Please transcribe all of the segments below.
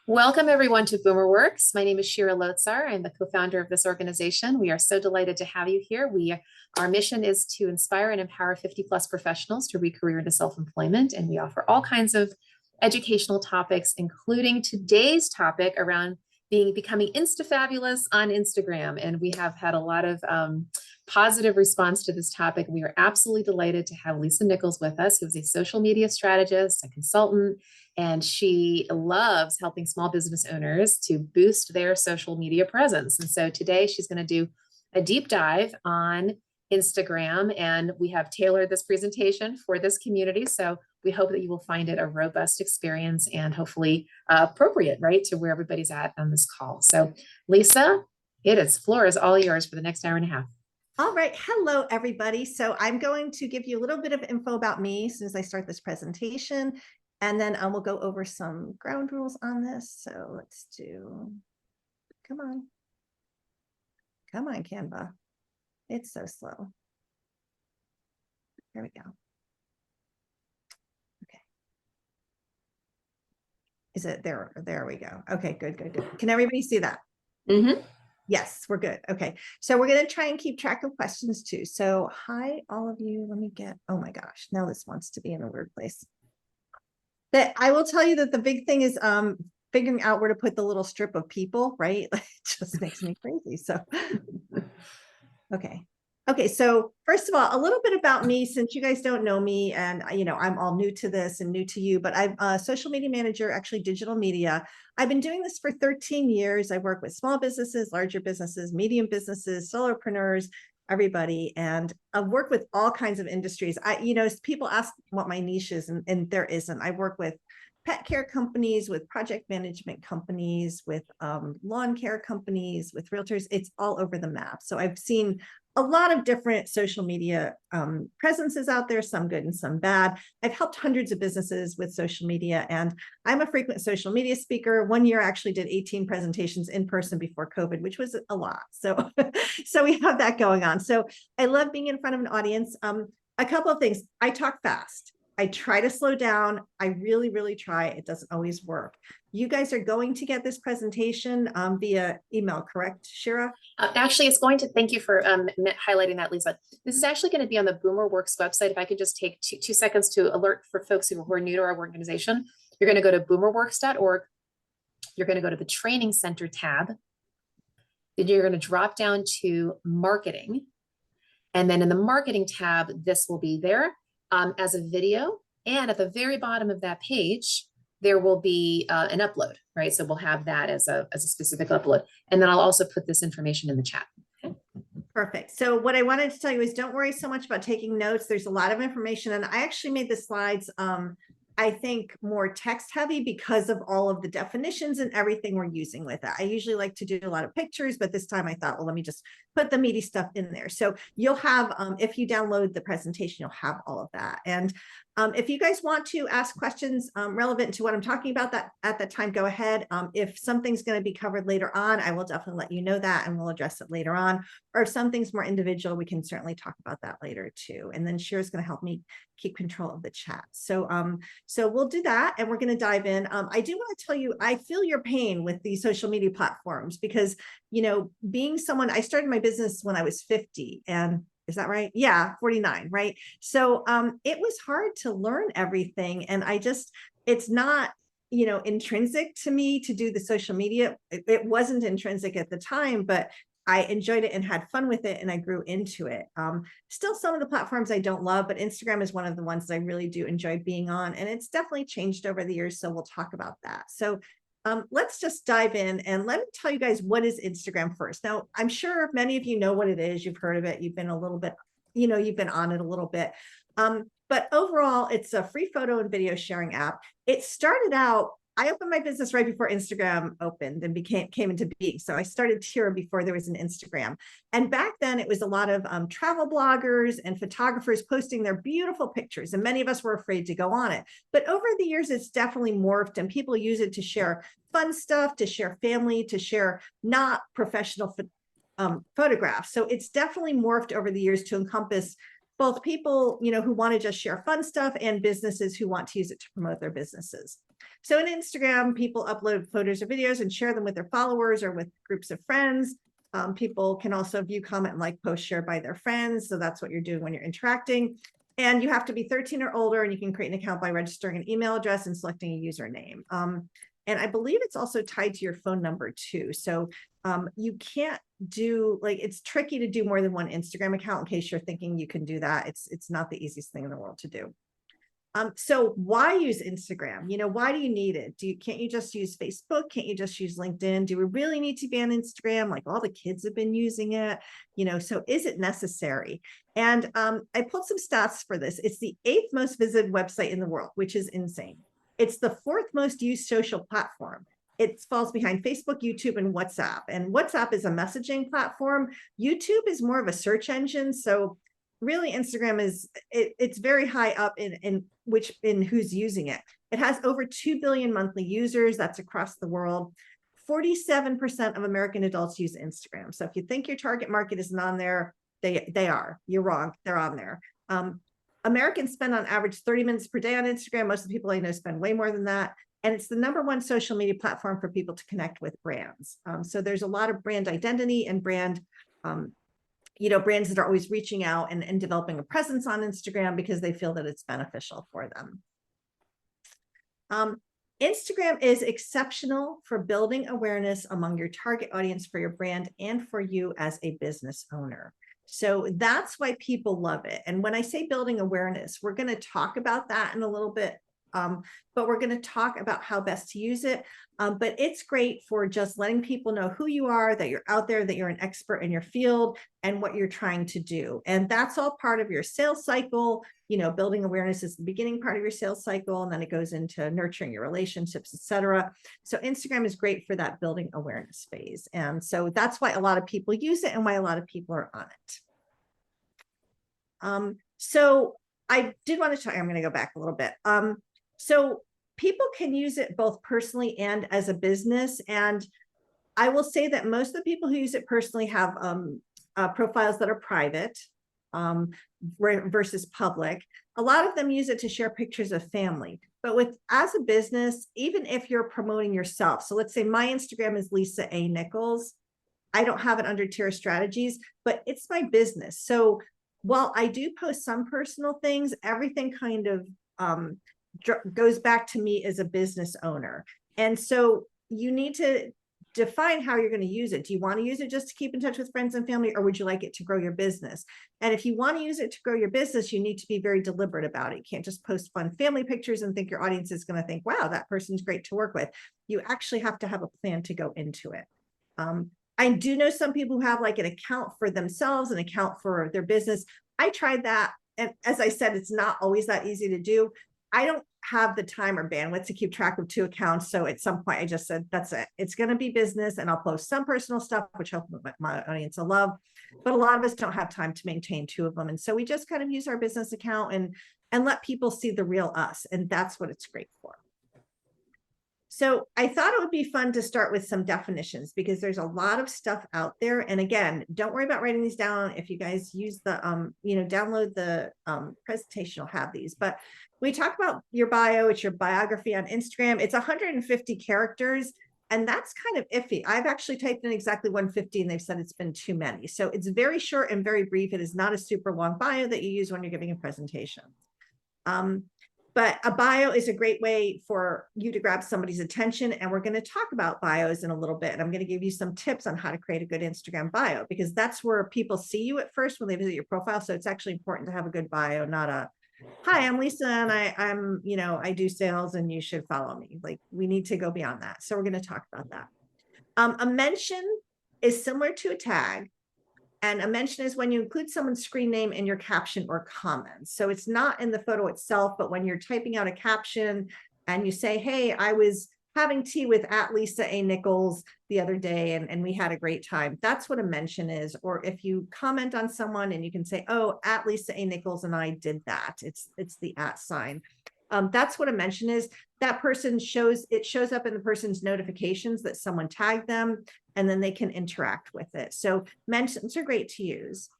Welcome everyone to BoomerWorks. My name is Shira Lotzar. I'm the co-founder of this organization. We are so delighted to have you here. Our mission is to inspire and empower 50 plus professionals to re-career into self-employment. And we offer all kinds of educational topics, including today's topic around becoming Insta-Fabulous on Instagram. And we have had a lot of positive response to this topic. We are absolutely delighted to have Lisa Nichols with us, who's a social media strategist, a consultant, and she loves helping small business owners to boost their social media presence. And so today she's going to do a deep dive on Instagram, and we have tailored this presentation for this community. So we hope that you will find it a robust experience and hopefully appropriate, right, to where everybody's at on this call. So Lisa, floor is all yours for the next hour and a half. All right. Hello, everybody. So I'm going to give you a little bit of info about me as soon as I start this presentation. And then we'll go over some ground rules on this. So let's do, come on, Canva. It's so slow. There we go. Okay. Is it there? There we go. Okay, good. Can everybody see that? Mm-hmm. Yes, we're good. Okay. So we're going to try and keep track of questions too. So hi, all of you. Let me get, oh my gosh, now this wants to be in a weird place. That I will tell you that the big thing is figuring out where to put the little strip of people, right? It just makes me crazy. So, okay. So first of all, a little bit about me, since you guys don't know me, and I'm all new to this and new to you, but I'm a social media manager, actually digital media. I've been doing this for 13 years. I work with small businesses, larger businesses, medium businesses, solopreneurs, everybody, and I've worked with all kinds of industries. People ask what my niche is, and there isn't. I work with pet care companies, with project management companies, with lawn care companies, with realtors. It's all over the map. So I've seen a lot of different social media presences out there, some good and some bad. I've helped hundreds of businesses with social media, and I'm a frequent social media speaker. One year I actually did 18 presentations in person before COVID, which was a lot. So, so we have that going on. So I love being in front of an audience. A couple of things. I talk fast. I try to slow down. I really, really try. It doesn't always work. You guys are going to get this presentation via email, correct, Shira? Actually, it's going to, thank you for highlighting that, Lisa. This is actually going to be on the BoomerWorks website. If I could just take two seconds to alert for folks who are new to our organization, you're going to go to boomerworks.org. You're going to go to the Training Center tab. Then you're going to drop down to Marketing. And then in the Marketing tab, this will be there as a video. And at the very bottom of that page, there will be an upload, right? So we'll have that as a specific upload. And then I'll also put this information in the chat. Okay. Perfect. So what I wanted to tell you is don't worry so much about taking notes. There's a lot of information. And I actually made the slides, I think, more text heavy because of all of the definitions and everything we're using with it. I usually like to do a lot of pictures, but this time I thought, well, let me just put the meaty stuff in there. So you'll have, if you download the presentation, you'll have all of that. And if you guys want to ask questions relevant to what I'm talking about at that time, go ahead. If something's going to be covered later on, I will definitely let you know that and we'll address it later on. Or if something's more individual, we can certainly talk about that later too. And then Shira's going to help me keep control of the chat. So so we'll do that and we're going to dive in. I do want to tell you, I feel your pain with these social media platforms because, being someone, I started my business when I was 50 and is that right? Yeah, 49, right? So it was hard to learn everything. And it's not, intrinsic to me to do the social media. It wasn't intrinsic at the time, but I enjoyed it and had fun with it and I grew into it. Still some of the platforms I don't love, but Instagram is one of the ones that I really do enjoy being on. And it's definitely changed over the years. So we'll talk about that. So let's just dive in and let me tell you guys what is Instagram first. Now, I'm sure many of you know what it is. You've heard of it. You've been a little bit, you've been on it a little bit. But overall, it's a free photo and video sharing app. It started out, I opened my business right before Instagram opened and came into being. So I started Tira before there was an Instagram. And back then it was a lot of travel bloggers and photographers posting their beautiful pictures. And many of us were afraid to go on it. But over the years, it's definitely morphed and people use it to share fun stuff, to share family, to share not professional photographs. So it's definitely morphed over the years to encompass both people, who want to just share fun stuff and businesses who want to use it to promote their businesses. So in Instagram, people upload photos or videos and share them with their followers or with groups of friends. People can also view, comment, and like posts shared by their friends. So that's what you're doing when you're interacting. And you have to be 13 or older, and you can create an account by registering an email address and selecting a username. And I believe it's also tied to your phone number too. So you can't do, like, it's tricky to do more than one Instagram account in case you're thinking you can do that. It's not the easiest thing in the world to do. So why use Instagram? Why do you need it? Can't you just use Facebook? Can't you just use LinkedIn? Do we really need to be on Instagram? Like, all the kids have been using it, so is it necessary? And I pulled some stats for this. It's the 8th most visited website in the world, which is insane. It's the 4th most used social platform. It falls behind Facebook, YouTube, and WhatsApp. And WhatsApp is a messaging platform. YouTube is more of a search engine. So really, Instagram it's very high up in who's using it. It has over 2 billion monthly users. That's across the world. 47% of American adults use Instagram. So if you think your target market isn't on there, they are. You're wrong. They're on there. Americans spend on average 30 minutes per day on Instagram. Most of the people I know spend way more than that. And it's the #1 social media platform for people to connect with brands. So there's a lot of brand identity and brand, brands that are always reaching out and developing a presence on Instagram because they feel that it's beneficial for them. Instagram is exceptional for building awareness among your target audience for your brand and for you as a business owner. So that's why people love it. And when I say building awareness, we're going to talk about that in a little bit. But we're going to talk about how best to use it. But it's great for just letting people know who you are, that you're out there, that you're an expert in your field and what you're trying to do. And that's all part of your sales cycle. Building awareness is the beginning part of your sales cycle, and then it goes into nurturing your relationships, etc. So Instagram is great for that building awareness phase. And so that's why a lot of people use it and why a lot of people are on it. So I did want to talk, I'm going to go back a little bit. So people can use it both personally and as a business. And I will say that most of the people who use it personally have profiles that are private versus public. A lot of them use it to share pictures of family. But as a business, even if you're promoting yourself, so let's say my Instagram is Lisa A. Nichols. I don't have it under Terra Strategies, but it's my business. So while I do post some personal things, everything kind of goes back to me as a business owner. And so you need to define how you're going to use it. Do you want to use it just to keep in touch with friends and family, or would you like it to grow your business? And if you want to use it to grow your business, you need to be very deliberate about it. You can't just post fun family pictures and think your audience is going to think, wow, that person's great to work with. You actually have to have a plan to go into it. I do know some people who have like an account for themselves, an account for their business. I tried that. And as I said, it's not always that easy to do. I don't have the time or bandwidth to keep track of 2 accounts. So at some point I just said, that's it. It's going to be business, and I'll post some personal stuff, which hopefully my audience will love. But a lot of us don't have time to maintain 2 of them. And so we just kind of use our business account and let people see the real us. And that's what it's great for. So I thought it would be fun to start with some definitions because there's a lot of stuff out there. And again, don't worry about writing these down. If you guys use the, download the presentation, you'll have these. But we talk about your bio, it's your biography on Instagram. It's 150 characters, and that's kind of iffy. I've actually typed in exactly 150 and they've said it's been too many. So it's very short and very brief. It is not a super long bio that you use when you're giving a presentation. But a bio is a great way for you to grab somebody's attention. And we're going to talk about bios in a little bit. And I'm going to give you some tips on how to create a good Instagram bio, because that's where people see you at first when they visit your profile. So it's actually important to have a good bio, not a, hi, I'm Lisa and I'm, I do sales and you should follow me. Like, we need to go beyond that. So we're going to talk about that. A mention is similar to a tag. And a mention is when you include someone's screen name in your caption or comments. So it's not in the photo itself, but when you're typing out a caption and you say, hey, I was having tea with @Lisa A. Nichols the other day and we had a great time. That's what a mention is. Or if you comment on someone and you can say, oh, @Lisa A. Nichols and I did that. It's the @ sign. That's what a mention is. That person shows up in the person's notifications that someone tagged them, and then they can interact with it. So mentions are great to use.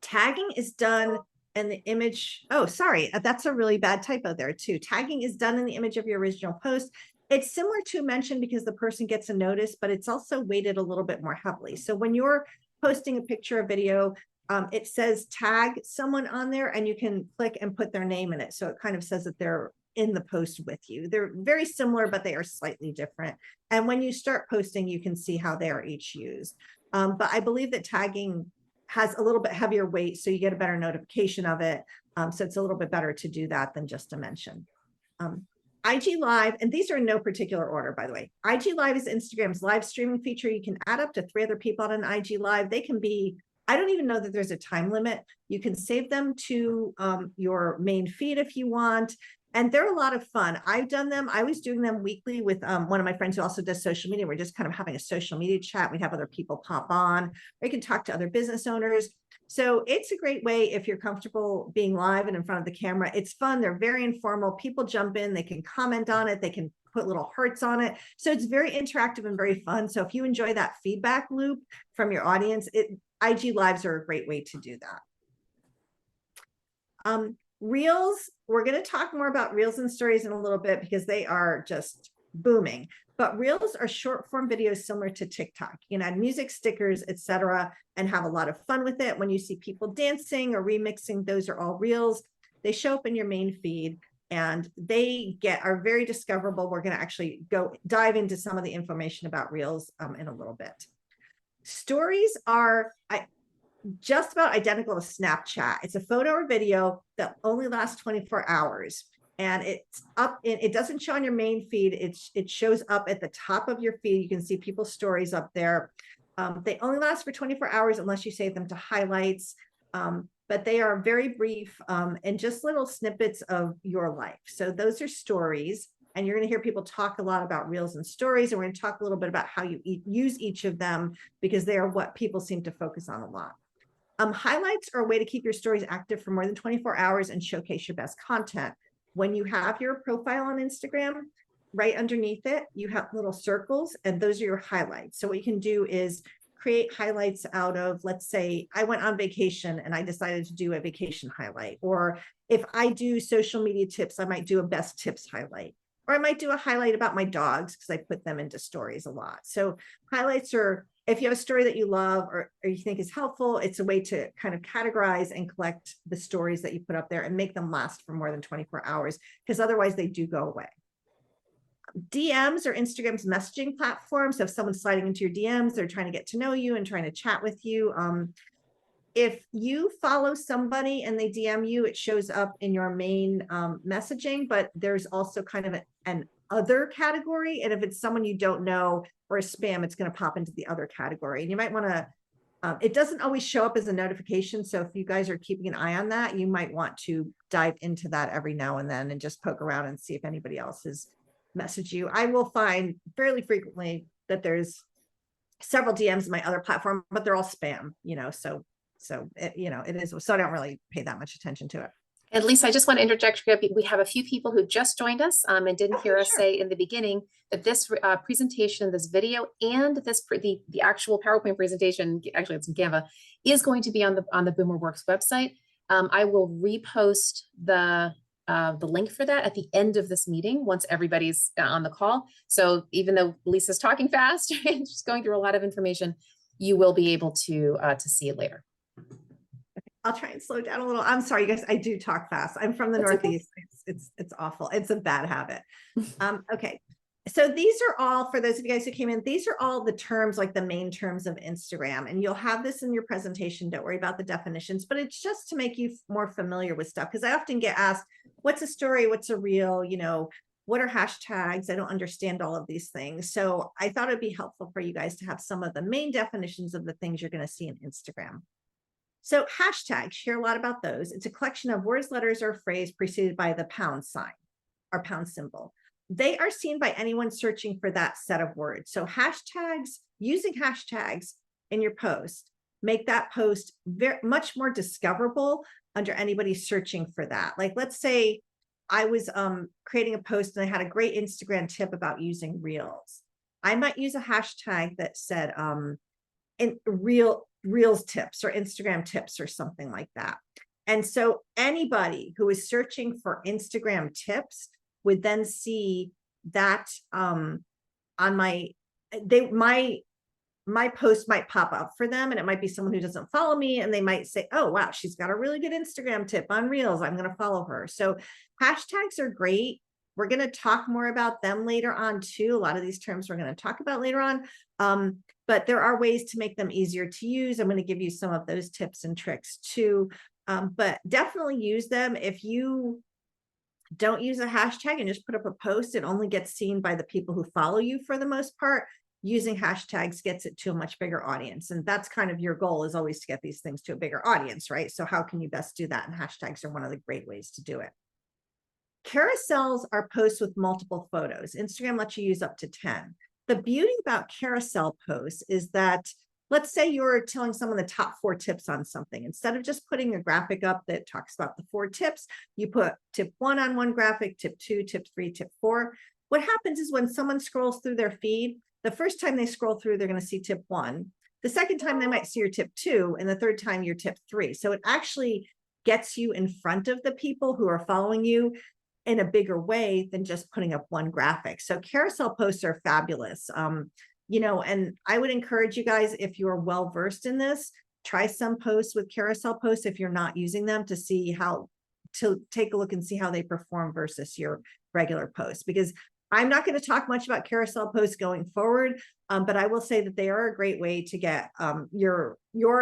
Tagging is done and the image, oh, sorry, that's a really bad typo there too. Tagging is done in the image of your original post. It's similar to mention because the person gets a notice, but it's also weighted a little bit more heavily. So when you're posting a picture or video, it says tag someone on there and you can click and put their name in it. So it kind of says that they're in the post with you. They're very similar, but they are slightly different. And when you start posting, you can see how they are each used. But I believe that tagging has a little bit heavier weight, so you get a better notification of it. So it's a little bit better to do that than just to mention. IG Live, and these are in no particular order, by the way. IG Live is Instagram's live streaming feature. You can add up to 3 other people on an IG Live. They can be, I don't even know that there's a time limit. You can save them to your main feed if you want. And they're a lot of fun. I've done them. I was doing them weekly with one of my friends who also does social media. We're just kind of having a social media chat. We'd have other people pop on, or you can talk to other business owners. So it's a great way if you're comfortable being live and in front of the camera. It's fun. They're very informal. People jump in. They can comment on it. They can put little hearts on it. So it's very interactive and very fun. So if you enjoy that feedback loop from your audience, IG Lives are a great way to do that. Reels, we're going to talk more about Reels and Stories in a little bit because they are just booming. But Reels are short form videos similar to TikTok. You can add music, stickers, etc., and have a lot of fun with it. When you see people dancing or remixing, those are all Reels. They show up in your main feed and they are very discoverable. We're going to actually dive into some of the information about Reels in a little bit. Stories are just about identical to Snapchat. It's a photo or video that only lasts 24 hours. And it's up, it doesn't show on your main feed. It shows up at the top of your feed. You can see people's stories up there. They only last for 24 hours unless you save them to highlights. But they are very brief and just little snippets of your life. So those are stories. And you're going to hear people talk a lot about Reels and Stories. And we're going to talk a little bit about how you use each of them because they are what people seem to focus on a lot. Highlights are a way to keep your stories active for more than 24 hours and showcase your best content. When you have your profile on Instagram, right underneath it, you have little circles, and those are your highlights. So what you can do is create highlights out of, let's say, I went on vacation and I decided to do a vacation highlight. Or if I do social media tips, I might do a best tips highlight. Or I might do a highlight about my dogs because I put them into stories a lot. So highlights are, if you have a story that you love or you think is helpful, it's a way to kind of categorize and collect the stories that you put up there and make them last for more than 24 hours, because otherwise they do go away. DMs are Instagram's messaging platform. So if someone's sliding into your DMs, they're trying to get to know you and trying to chat with you. If you follow somebody and they DM you, it shows up in your main messaging, but there's also kind of an other category. And if it's someone you don't know or a spam, it's going to pop into the other category. And you might want to, it doesn't always show up as a notification. So if you guys are keeping an eye on that, you might want to dive into that every now and then and just poke around and see if anybody else has messaged you. I will find fairly frequently that there's several DMs in my other platform, but they're all spam, so it is, so I don't really pay that much attention to it. And Lisa, I just want to interject. We have a few people who just joined us and didn't hear us say in the beginning that this presentation, this video, and the actual PowerPoint presentation, actually it's in Canva, is going to be on the BoomerWorks website. I will repost the link for that at the end of this meeting once everybody's on the call. So even though Lisa's talking fast and she's going through a lot of information, you will be able to see it later. I'll try and slow down a little. I'm sorry, you guys, I do talk fast. I'm from the Northeast. Okay. It's awful. It's a bad habit. Okay. So these are all, for those of you guys who came in, these are all the terms, like the main terms of Instagram. And you'll have this in your presentation. Don't worry about the definitions, but it's just to make you more familiar with stuff. Because I often get asked, what's a story? What's a reel? What are hashtags? I don't understand all of these things. So I thought it'd be helpful for you guys to have some of the main definitions of the things you're going to see in Instagram. So hashtags, hear a lot about those. It's a collection of words, letters, or phrase preceded by the pound sign or pound symbol. They are seen by anyone searching for that set of words. So hashtags, using hashtags in your post, make that post very much more discoverable under anybody searching for that. Like, let's say I was creating a post and I had a great Instagram tip about using Reels. I might use a hashtag that said Reels tips or Instagram tips or something like that. And so anybody who is searching for Instagram tips would then see that on my post might pop up for them, and it might be someone who doesn't follow me, and they might say, oh, wow, she's got a really good Instagram tip on Reels. I'm going to follow her. So hashtags are great. We're going to talk more about them later on too. A lot of these terms we're going to talk about later on. But there are ways to make them easier to use. I'm going to give you some of those tips and tricks too. But definitely use them. If you don't use a hashtag and just put up a post, it only gets seen by the people who follow you for the most part. Using hashtags gets it to a much bigger audience. And that's kind of your goal, is always to get these things to a bigger audience, right? So how can you best do that? And hashtags are one of the great ways to do it. Carousels are posts with multiple photos. Instagram lets you use up to 10. The beauty about carousel posts is that, let's say you're telling someone the top 4 tips on something. Instead of just putting a graphic up that talks about the 4 tips, you put tip 1 on one graphic, tip 2, tip 3, tip 4. What happens is when someone scrolls through their feed, the first time they scroll through, they're going to see tip 1. The second time they might see your tip 2, and the third time your tip 3. So it actually gets you in front of the people who are following you in a bigger way than just putting up one graphic. So carousel posts are fabulous. You know, and I would encourage you guys, if you're well versed in this, try some posts with carousel posts if you're not using them, to see how, to take a look and see how they perform versus your regular posts. Because I'm not going to talk much about carousel posts going forward, but I will say that they are a great way to get your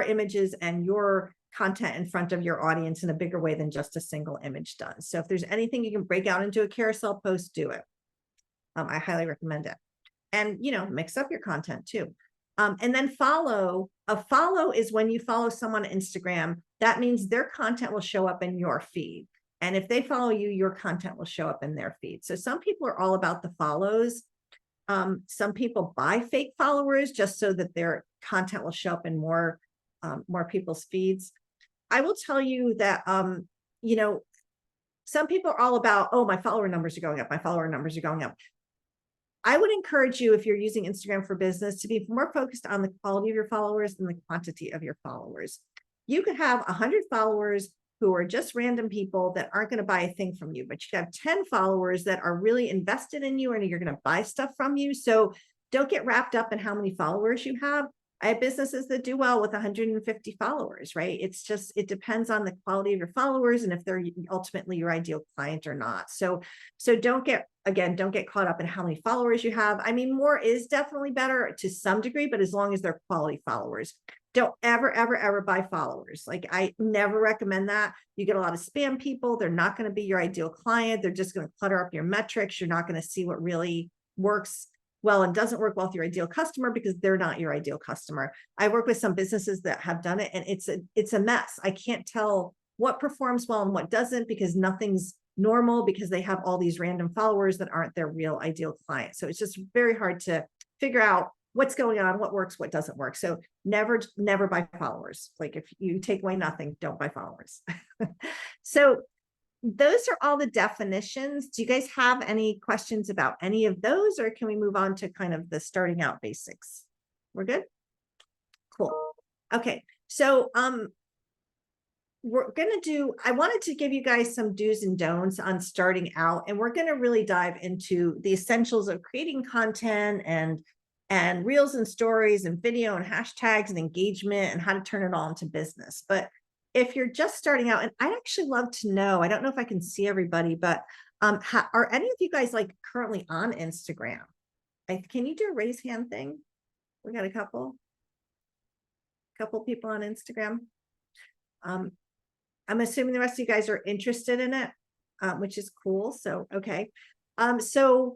images and your content in front of your audience in a bigger way than just a single image does. So if there's anything you can break out into a carousel post, do it. I highly recommend it. And, you know, mix up your content too. And then follow. A follow is when you follow someone on Instagram. That means their content will show up in your feed. And if they follow you, your content will show up in their feed. So some people are all about the follows. Some people buy fake followers just so that their content will show up in more people's feeds. I will tell you that, you know, some people are all about, oh, my follower numbers are going up. My follower numbers are going up. I would encourage you, if you're using Instagram for business, to be more focused on the quality of your followers than the quantity of your followers. You could have 100 followers who are just random people that aren't going to buy a thing from you, but you have 10 followers that are really invested in you and you're going to buy stuff from you. So don't get wrapped up in how many followers you have. I have businesses that do well with 150 followers, right? It's just, it depends on the quality of your followers and if they're ultimately your ideal client or not. So don't get caught up in how many followers you have. I mean, more is definitely better to some degree, but as long as they're quality followers. Don't ever buy followers. Like, I never recommend that. You get a lot of spam people. They're not going to be your ideal client. They're just going to clutter up your metrics. You're not going to see what really works well and doesn't work well with your ideal customer, because they're not your ideal customer. I work with some businesses that have done it, and it's a mess. I can't tell what performs well and what doesn't, because nothing's normal, because they have all these random followers that aren't their real ideal client. So it's just very hard to figure out what's going on, what works, what doesn't work. So never buy followers. Like, if you take away nothing, don't buy followers. So those are all the definitions. Do you guys have any questions about any of those, or can we move on to kind of the starting out basics? We're good? Cool. Okay. So, we're going to do, I wanted to give you guys some do's and don'ts on starting out, and we're going to really dive into the essentials of creating content and reels and stories and video and hashtags and engagement and how to turn it all into business. But if you're just starting out, and I'd actually love to know, I don't know if I can see everybody, but are any of you guys like currently on Instagram? Can you do a raise hand thing? We got a couple people on Instagram. I'm assuming the rest of you guys are interested in it, which is cool. So, okay. So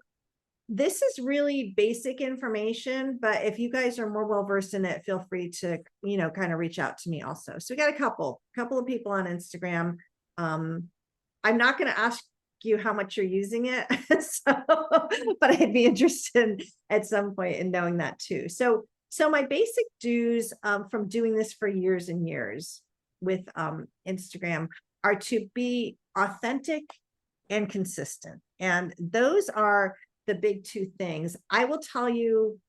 this is really basic information, but if you guys are more well-versed in it, feel free to, you know, kind of reach out to me also. So we got a couple of people on Instagram. I'm not going to ask you how much you're using it, but I'd be interested at some point in knowing that too. So my basic do's from doing this for years and years with Instagram are to be authentic and consistent. And those are the big two things. I will tell you,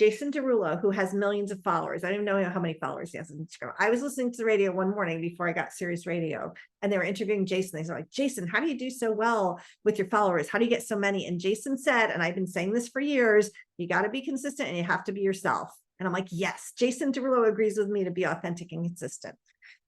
Jason Derulo, who has millions of followers. I don't even know how many followers he has on Instagram. I was listening to the radio one morning before I got Sirius Radio, and they were interviewing Jason. They were like, Jason, how do you do so well with your followers? How do you get so many? And Jason said, and I've been saying this for years, you got to be consistent and you have to be yourself. And I'm like, yes, Jason Derulo agrees with me to be authentic and consistent.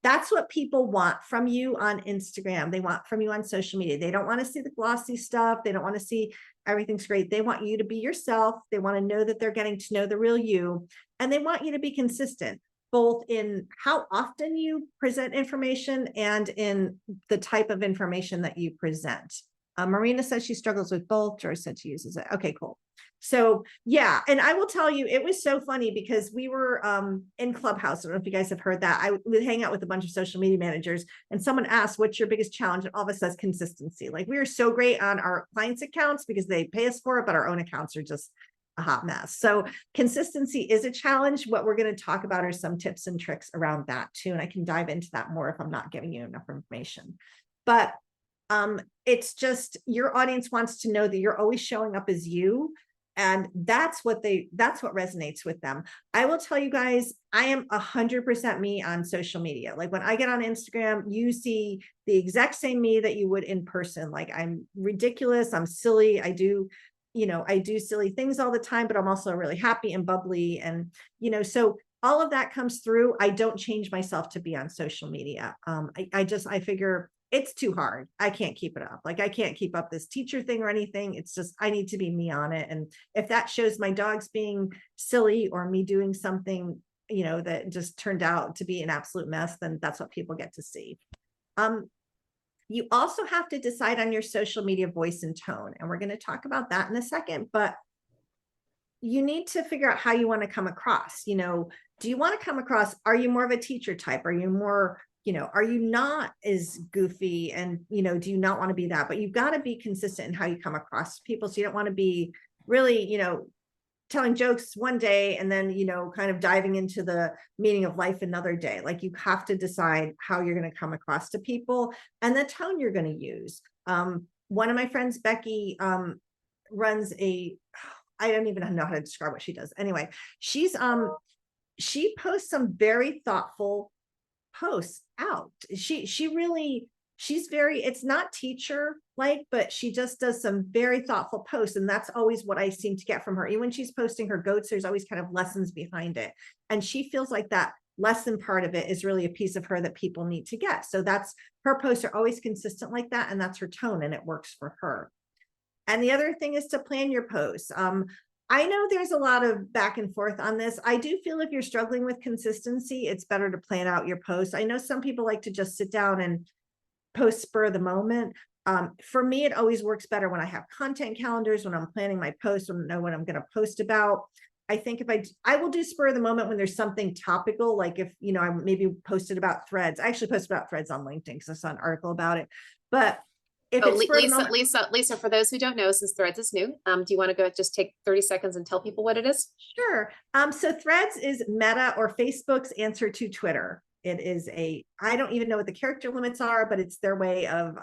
That's what people want from you on Instagram. They want from you on social media. They don't want to see the glossy stuff. They don't want to see everything's great. They want you to be yourself. They want to know that they're getting to know the real you. And they want you to be consistent, both in how often you present information and in the type of information that you present. Marina says she struggles with both. George said she uses it. Okay, cool. So yeah, and I will tell you, it was so funny because we were in Clubhouse. I don't know if you guys have heard that. I would hang out with a bunch of social media managers, and someone asked, what's your biggest challenge? And all of us says consistency. Like, we are so great on our clients' accounts because they pay us for it, but our own accounts are just a hot mess. So consistency is a challenge. What we're going to talk about are some tips and tricks around that too. And I can dive into that more if I'm not giving you enough information. But it's just, your audience wants to know that you're always showing up as you. And that's what resonates with them. I will tell you guys, I am 100% me on social media. Like, when I get on Instagram, you see the exact same me that you would in person. Like, I'm ridiculous. I'm silly. I do silly things all the time, but I'm also really happy and bubbly. And, so all of that comes through. I don't change myself to be on social media. I figure it's too hard. I can't keep it up. Like, I can't keep up this teacher thing or anything. It's just, I need to be me on it. And if that shows my dogs being silly or me doing something, that just turned out to be an absolute mess, then that's what people get to see. You also have to decide on your social media voice and tone. And we're going to talk about that in a second, but you need to figure out how you want to come across. Do you want to come across, are you more of a teacher type? Are you more, are you not as goofy? And, do you not want to be that? But you've got to be consistent in how you come across people. So you don't want to be really, telling jokes one day and then, kind of diving into the meaning of life another day. Like, you have to decide how you're going to come across to people and the tone you're going to use. One of my friends, Becky, runs I don't even know how to describe what she does. Anyway, she posts some very thoughtful posts out. She's very, it's not teacher like, but she just does some very thoughtful posts. And that's always what I seem to get from her. Even when she's posting her goats, there's always kind of lessons behind it. And she feels like that lesson part of it is really a piece of her that people need to get. So that's, her posts are always consistent like that. And that's her tone, and it works for her. And the other thing is to plan your posts. I know there's a lot of back and forth on this. I do feel if you're struggling with consistency, it's better to plan out your posts. I know some people like to just sit down and post spur of the moment. For me, it always works better when I have content calendars, when I'm planning my posts, when I know what I'm going to post about. I think if I will do spur of the moment when there's something topical, like if, I maybe posted about threads. I actually posted about threads on LinkedIn because I saw an article about it. But if it's Lisa, for those who don't know, since Threads is new, do you want to go just take 30 seconds and tell people what it is? Sure. So Threads is Meta or Facebook's answer to Twitter. It is I don't even know what the character limits are, but it's their way of,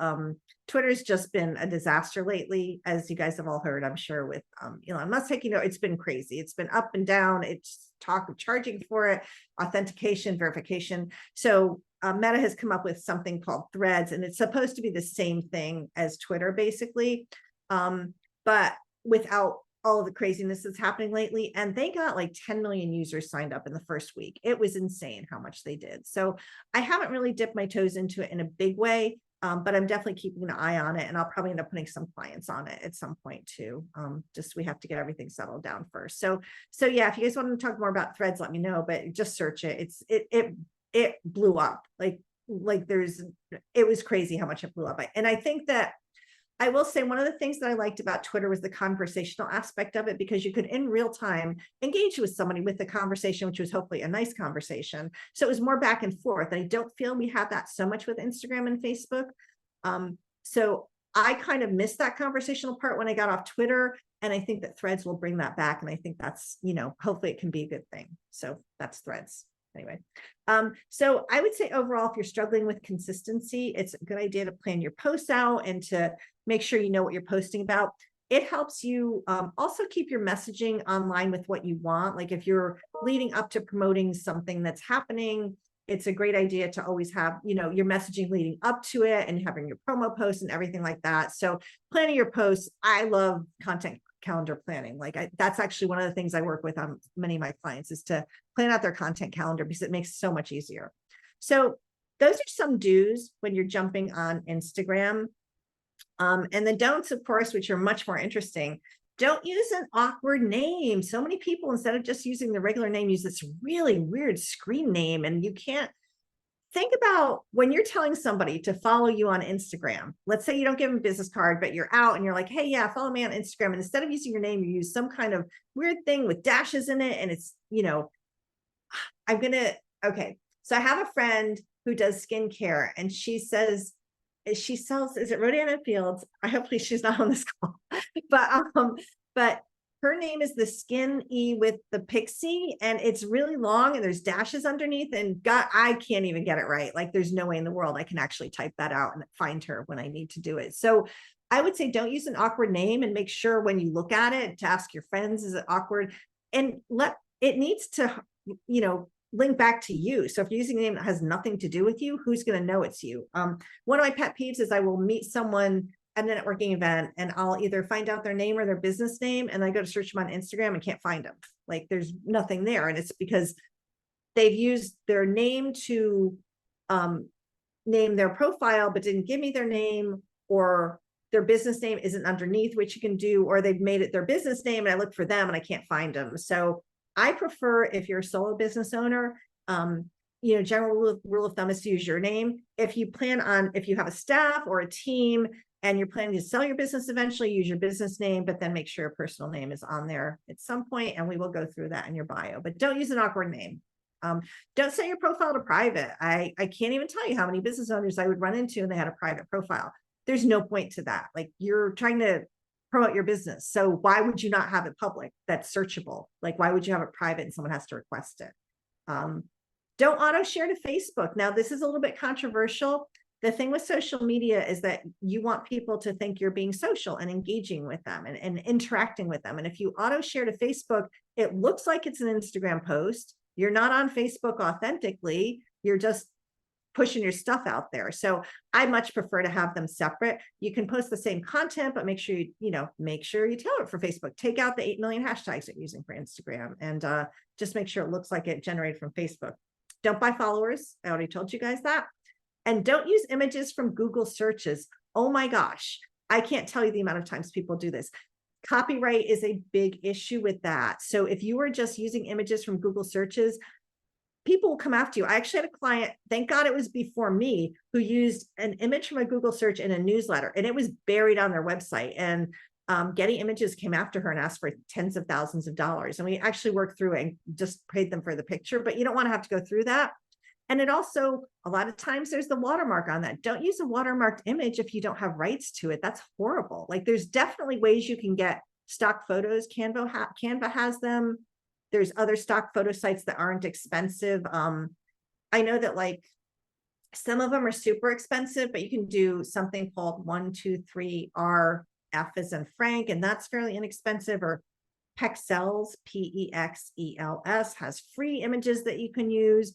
Twitter's just been a disaster lately, as you guys have all heard, I'm sure, with Elon Musk taking, it's been crazy. It's been up and down. It's talk of charging for it, authentication, verification. So Meta has come up with something called Threads, and it's supposed to be the same thing as Twitter, basically, but without all of the craziness that's happening lately. And they got like 10 million users signed up in the first week. It was insane how much they did. So I haven't really dipped my toes into it in a big way, but I'm definitely keeping an eye on it, and I'll probably end up putting some clients on it at some point too. Just, we have to get everything settled down first. So yeah, if you guys want to talk more about Threads, let me know, but just search it. It blew up. Like it was crazy how much it blew up. And I think that, I will say, one of the things that I liked about Twitter was the conversational aspect of it, because you could in real time engage with somebody with the conversation, which was hopefully a nice conversation. So it was more back and forth. And I don't feel we have that so much with Instagram and Facebook. So I kind of missed that conversational part when I got off Twitter. And I think that Threads will bring that back. And I think that's, hopefully it can be a good thing. So that's Threads. Anyway, so I would say overall, if you're struggling with consistency, it's a good idea to plan your posts out and to make sure you know what you're posting about. it helps you also keep your messaging online with what you want. Like if you're leading up to promoting something that's happening, it's a great idea to always have, your messaging leading up to it and having your promo posts and everything like that. So planning your posts, I love content calendar planning. Like that's actually one of the things I work with on many of my clients is to plan out their content calendar because it makes it so much easier. So those are some do's when you're jumping on Instagram. And the don'ts, of course, which are much more interesting. Don't use an awkward name. So many people, instead of just using the regular name, use this really weird screen name. And you can't think about when you're telling somebody to follow you on Instagram. Let's say you don't give them a business card, but you're out and you're like, hey, yeah, follow me on Instagram. And instead of using your name, you use some kind of weird thing with dashes in it. And it's, okay. So I have a friend who does skincare and she sells, is it Rodana Fields? I hopefully she's not on this call, but her name is the Skin E with the Pixie, and it's really long and there's dashes underneath, and God, I can't even get it right. Like there's no way in the world I can actually type that out and find her when I need to do it. So I would say don't use an awkward name, and make sure when you look at it to ask your friends, is it awkward? And it needs to, link back to you. So if you're using a name that has nothing to do with you, who's going to know it's you? One of my pet peeves is I will meet someone at a networking event and I'll either find out their name or their business name, and I go to search them on Instagram and can't find them. Like there's nothing there. And it's because they've used their name to name their profile, but didn't give me their name, or their business name isn't underneath, which you can do, or they've made it their business name and I look for them and I can't find them. So I prefer, if you're a solo business owner, general rule of thumb is to use your name. If you have a staff or a team and you're planning to sell your business eventually, use your business name, but then make sure your personal name is on there at some point, and we will go through that in your bio, but don't use an awkward name. Don't set your profile to private. I can't even tell you how many business owners I would run into and they had a private profile. There's no point to that. Like you're trying to promote your business. So why would you not have it public? That's searchable. Like, why would you have it private and someone has to request it? Don't auto share to Facebook. Now, this is a little bit controversial. The thing with social media is that you want people to think you're being social and engaging with them and interacting with them. And if you auto share to Facebook, it looks like it's an Instagram post. You're not on Facebook authentically. You're just pushing your stuff out there. So I much prefer to have them separate. You can post the same content, but make sure you tailor it for Facebook. Take out the 8 million hashtags you're using for Instagram, and just make sure it looks like it generated from Facebook. Don't buy followers. I already told you guys that. And don't use images from Google searches. Oh my gosh. I can't tell you the amount of times people do this. Copyright is a big issue with that. So if you are just using images from Google searches, people will come after you. I actually had a client, thank God it was before me, who used an image from a Google search in a newsletter, and it was buried on their website. And Getty Images came after her and asked for tens of thousands of dollars. And we actually worked through it and just paid them for the picture, but you don't want to have to go through that. And it also, a lot of times there's the watermark on that. Don't use a watermarked image if you don't have rights to it. That's horrible. Like there's definitely ways you can get stock photos. Canva has them. There's other stock photo sites that aren't expensive. I know that like some of them are super expensive, but you can do something called 123RF as in Frank, and that's fairly inexpensive. Or Pexels, Pexels, has free images that you can use.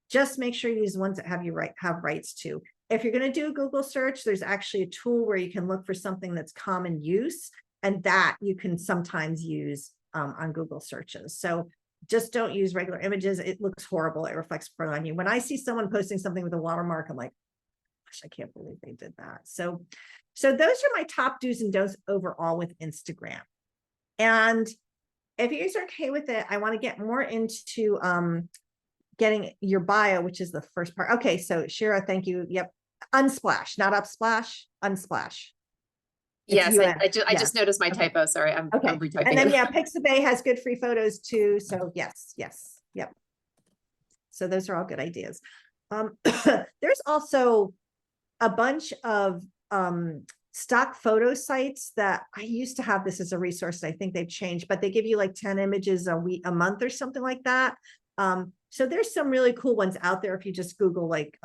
Just make sure you use ones that have rights to. If you're going to do a Google search, there's actually a tool where you can look for something that's common use, and that you can sometimes use on Google searches. So just don't use regular images. It looks horrible. It reflects poorly on you. When I see someone posting something with a watermark, I'm like, gosh, I can't believe they did that. So those are my top do's and don'ts overall with Instagram. And if you guys are okay with it, I want to get more into getting your bio, which is the first part. Okay, so Shira, thank you. Yep. Unsplash, not upsplash, unsplash. Yes, I just noticed my typo. Sorry, I'm retyping. And then Pixabay has good free photos too. So yes, yep. So those are all good ideas. There's also a bunch of stock photo sites that I used to have this as a resource. I think they've changed, but they give you like 10 images a month or something like that. So there's some really cool ones out there if you just Google like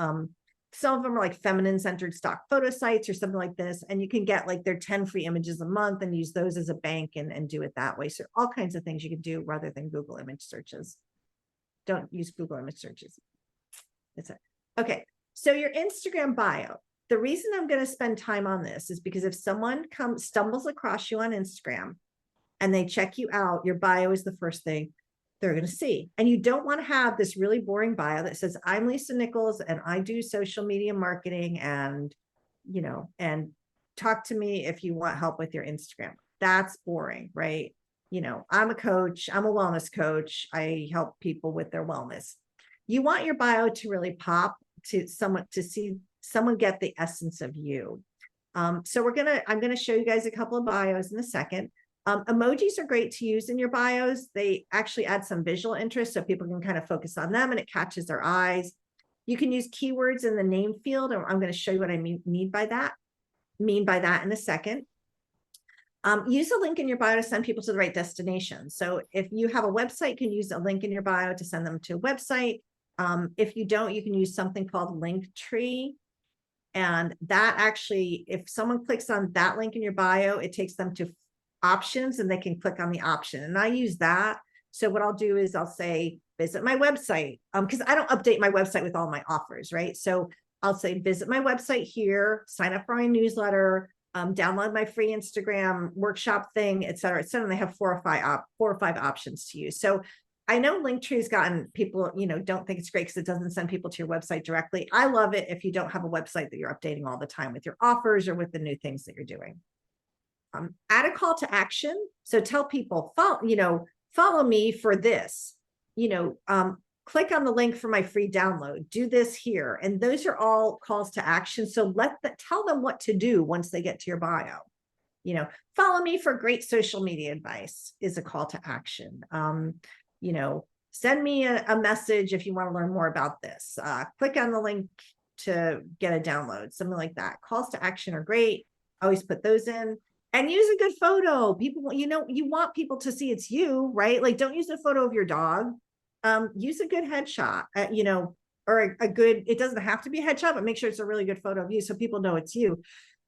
some of them are like feminine centered stock photo sites or something like this. And you can get like their 10 free images a month and use those as a bank and do it that way. So all kinds of things you can do rather than Google image searches. Don't use Google image searches. That's it. Okay. So your Instagram bio. The reason I'm going to spend time on this is because if someone stumbles across you on Instagram and they check you out, your bio is the first thing they're going to see. And you don't want to have this really boring bio that says, I'm Lisa Nichols and I do social media marketing and, you know, and talk to me if you want help with your Instagram. That's boring, right? You know, I'm a coach, I'm a wellness coach. I help people with their wellness. You want your bio to really pop to someone, to see someone get the essence of you. So I'm going to show you guys a couple of bios in a second. Emojis are great to use in your bios. They actually add some visual interest so people can kind of focus on them and it catches their eyes. You can use keywords in the name field. I'm going to show you what I mean by that in a second. Use a link in your bio to send people to the right destination. So if you have a website, you can use a link in your bio to send them to a website. If you don't, you can use something called Linktree. And that actually, if someone clicks on that link in your bio, it takes them to options and they can click on the option. And I use that. So what I'll do is I'll say, visit my website. Because I don't update my website with all my offers, right? So I'll say, visit my website here, sign up for my newsletter, download my free Instagram workshop thing, et cetera, et cetera. And they have four or five options to use. So I know Linktree's gotten people, you know, don't think it's great because it doesn't send people to your website directly. I love it if you don't have a website that you're updating all the time with your offers or with the new things that you're doing. Add a call to action. So tell people, follow me for this, click on the link for my free download, do this here. And those are all calls to action. So tell them what to do once they get to your bio. Follow me for great social media advice is a call to action. Send me a message if you want to learn more about this. Click on the link to get a download, something like that. Calls to action are great. Always put those in. And use a good photo. People, you want people to see it's you, right? Like, don't use a photo of your dog. Use a good headshot, or a good, it doesn't have to be a headshot, but make sure it's a really good photo of you so people know it's you.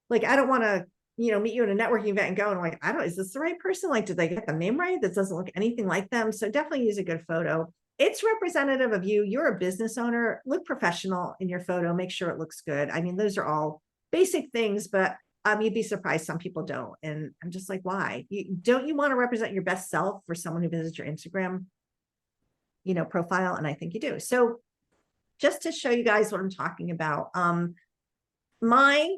Like, I don't want to, meet you at a networking event and go and like, is this the right person? Like, did they get the name right? That doesn't look anything like them. So definitely use a good photo. It's representative of you. You're a business owner. Look professional in your photo. Make sure it looks good. I mean, those are all basic things, but you'd be surprised some people don't. And I'm just like, why? Don't you want to represent your best self for someone who visits your Instagram, profile? And I think you do. So just to show you guys what I'm talking about, my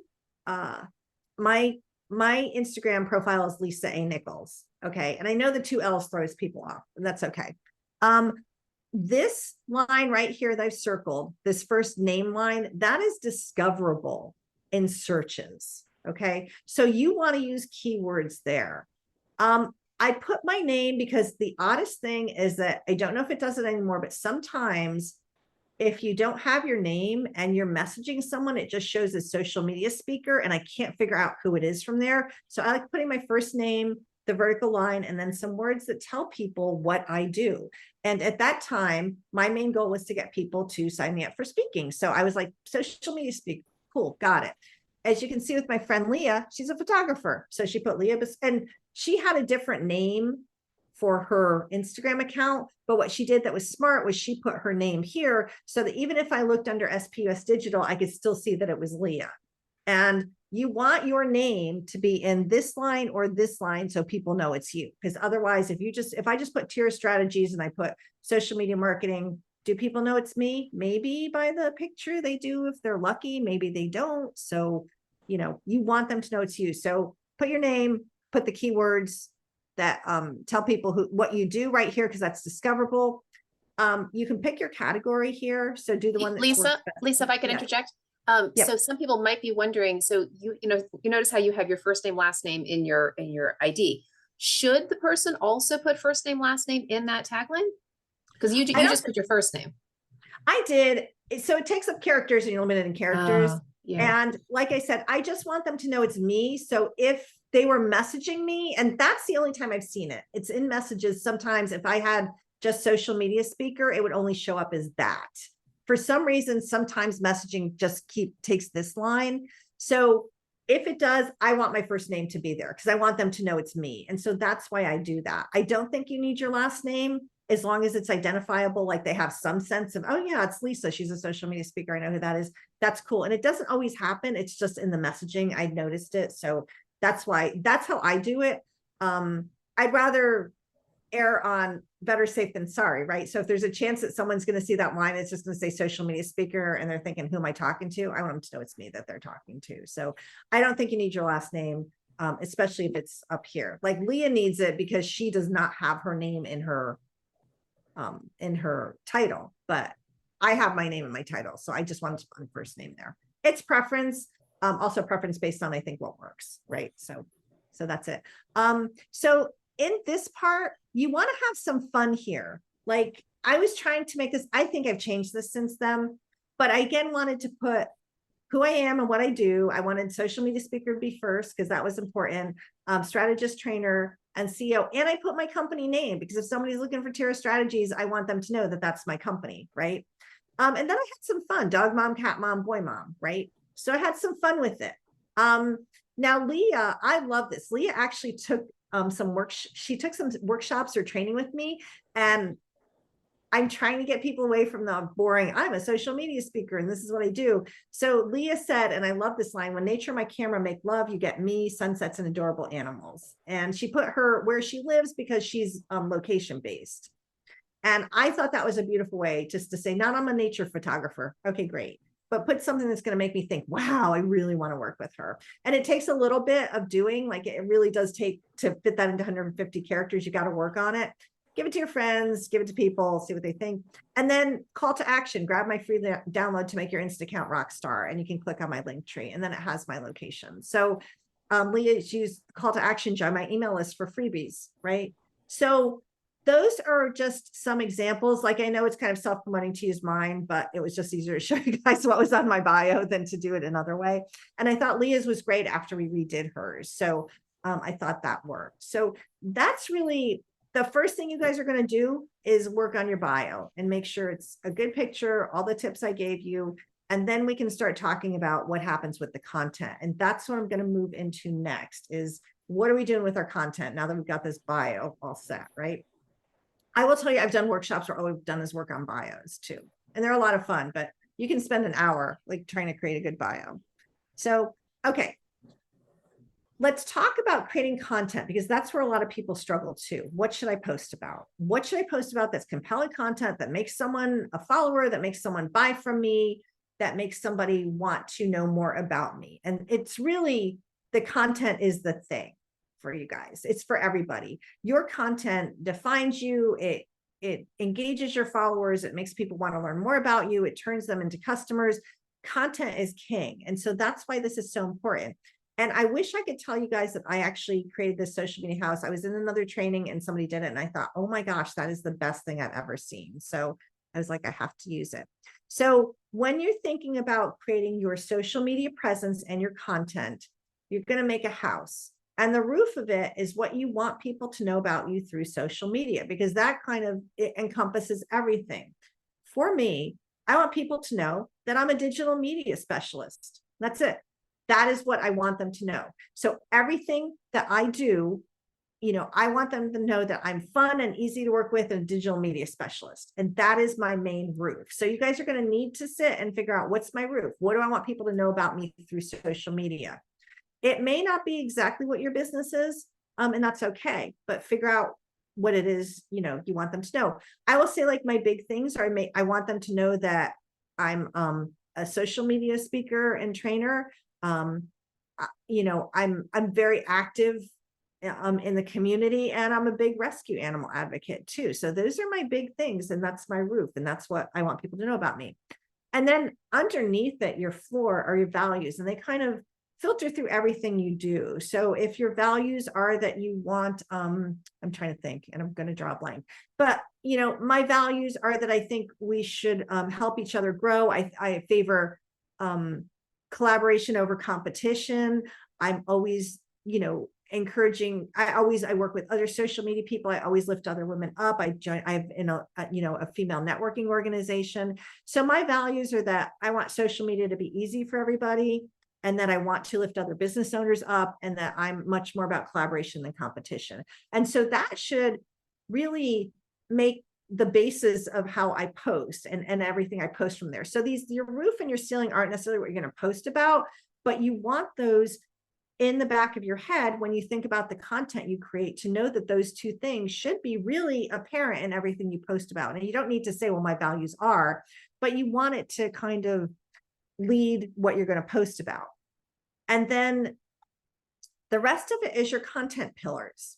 Instagram profile is Lisa A. Nichols. Okay. And I know the 2 L's throws people off, and that's okay. This line right here that I've circled, this first name line, that is discoverable in searches. Okay. So you want to use keywords there. I put my name because the oddest thing is that I don't know if it does it anymore, but sometimes if you don't have your name and you're messaging someone, it just shows a social media speaker and I can't figure out who it is from there. So I like putting my first name, the vertical line, and then some words that tell people what I do. And at that time, my main goal was to get people to sign me up for speaking. So I was like, social media speaker, cool, got it. As you can see with my friend Leah, she's a photographer. So she put Leah, and she had a different name for her Instagram account. But what she did that was smart was she put her name here so that even if I looked under SPUS Digital, I could still see that it was Leah. And you want your name to be in this line or this line so people know it's you. Because otherwise, if I just put tier strategies and I put social media marketing, do people know it's me? Maybe by the picture they do if they're lucky, maybe they don't. So, you want them to know it's you. So put your name, put the keywords that tell people what you do right here, because that's discoverable. You can pick your category here. So do the one that's Lisa, if I could interject. So some people might be wondering, so you notice how you have your first name, last name in your ID. Should the person also put first name, last name in that tagline? Because you just put your first name. I did. So it takes up characters and you're limited in characters. Yeah. And like I said, I just want them to know it's me. So if they were messaging me, and that's the only time I've seen it, it's in messages. Sometimes if I had just social media speaker, it would only show up as that. For some reason, sometimes messaging just takes this line. So if it does, I want my first name to be there because I want them to know it's me. And so that's why I do that. I don't think you need your last name as long as it's identifiable, like they have some sense of, oh yeah, it's Lisa. She's a social media speaker. I know who that is. That's cool. And it doesn't always happen. It's just in the messaging. I noticed it. So that's how I do it. I'd rather err on better safe than sorry, right? So if there's a chance that someone's going to see that line, it's just going to say social media speaker and they're thinking, who am I talking to? I want them to know it's me that they're talking to. So I don't think you need your last name, especially if it's up here. Like Leah needs it because she does not have her name in her title, but I have my name in my title. So I just wanted to put first name there. It's preference, also preference based on, I think, what works, right? So that's it. So in this part, you want to have some fun here. Like I was trying to make this, I think I've changed this since then, but I again wanted to put who I am and what I do. I wanted social media speaker to be first because that was important. Strategist, trainer, and CEO. And I put my company name because if somebody's looking for Terra Strategies, I want them to know that that's my company, right? And then I had some fun, dog mom, cat mom, boy mom, right? So I had some fun with it. Now Leah, I love this. Leah actually took she took some workshops or training with me, and I'm trying to get people away from the boring, I'm a social media speaker and this is what I do. So Leah said, and I love this line, when nature and my camera make love, you get me, sunsets and adorable animals. And she put her where she lives because she's location based. And I thought that was a beautiful way just to say, not I'm a nature photographer. Okay, great. But put something that's going to make me think, wow, I really want to work with her. And it takes a little bit of doing, like it really does take to fit that into 150 characters. You got to work on it. Give it to your friends, give it to people, see what they think. And then call to action, grab my free download to make your Insta account rock star. And you can click on my link tree and then it has my location. So Leah's used call to action, join my email list for freebies, right? So those are just some examples. Like I know it's kind of self-promoting to use mine, but it was just easier to show you guys what was on my bio than to do it another way. And I thought Leah's was great after we redid hers. So I thought that worked. So that's really the first thing you guys are going to do is work on your bio and make sure it's a good picture, all the tips I gave you, and then we can start talking about what happens with the content. And that's what I'm going to move into next is what are we doing with our content now that we've got this bio all set, right? I will tell you, I've done workshops where all we've done is work on bios too. And they're a lot of fun, but you can spend an hour like trying to create a good bio. So, okay. Let's talk about creating content because that's where a lot of people struggle too. What should I post about? What should I post about that's compelling content that makes someone a follower, that makes someone buy from me, that makes somebody want to know more about me? And it's really, the content is the thing for you guys. It's for everybody. Your content defines you. It engages your followers. It makes people want to learn more about you. It turns them into customers. Content is king. And so that's why this is so important. And I wish I could tell you guys that I actually created this social media house. I was in another training and somebody did it. And I thought, oh my gosh, that is the best thing I've ever seen. So I was like, I have to use it. So when you're thinking about creating your social media presence and your content, you're going to make a house. And the roof of it is what you want people to know about you through social media, because that kind of it encompasses everything. For me, I want people to know that I'm a digital media specialist. That's it. That is what I want them to know. So everything that I do, you know, I want them to know that I'm fun and easy to work with and a digital media specialist. And that is my main roof. So you guys are going to need to sit and figure out what's my roof. What do I want people to know about me through social media? It may not be exactly what your business is, and that's okay, but figure out what it is, you know, you want them to know. I will say like my big things are I want them to know that I'm a social media speaker and trainer. You know, I'm very active in the community, and I'm a big rescue animal advocate too. So those are my big things, and that's my roof, and that's what I want people to know about me. And then underneath it, your floor are your values, and they kind of filter through everything you do. So if your values are that you want, I'm trying to think, and I'm going to draw a blank, but you know, my values are that I think we should help each other grow. I favor collaboration over competition. I'm always, you know, encouraging, I work with other social media people. I always lift other women up. I've in a female networking organization. So my values are that I want social media to be easy for everybody, and that I want to lift other business owners up, and that I'm much more about collaboration than competition. And so that should really make the basis of how I post and everything I post from there. So your roof and your ceiling aren't necessarily what you're going to post about, but you want those in the back of your head when you think about the content you create, to know that those two things should be really apparent in everything you post about. And you don't need to say, well, my values are, but you want it to kind of lead what you're going to post about. And then the rest of it is your content pillars.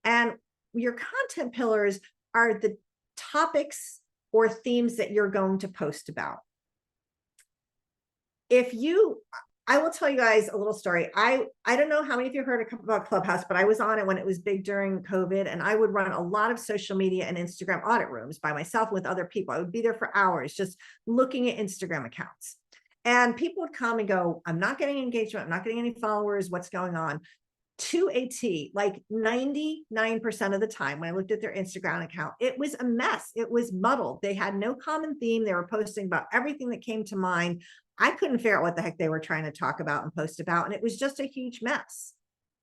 And your content pillars are the topics or themes that you're going to post about. I will tell you guys a little story. I don't know how many of you heard about Clubhouse, but I was on it when it was big during COVID, and I would run a lot of social media and Instagram audit rooms by myself with other people. I would be there for hours just looking at Instagram accounts. And people would come and go, I'm not getting engagement, I'm not getting any followers, what's going on? To a T, like 99% of the time when I looked at their Instagram account, it was a mess. It was muddled. They had no common theme. They were posting about everything that came to mind. I couldn't figure out what the heck they were trying to talk about and post about, and it was just a huge mess.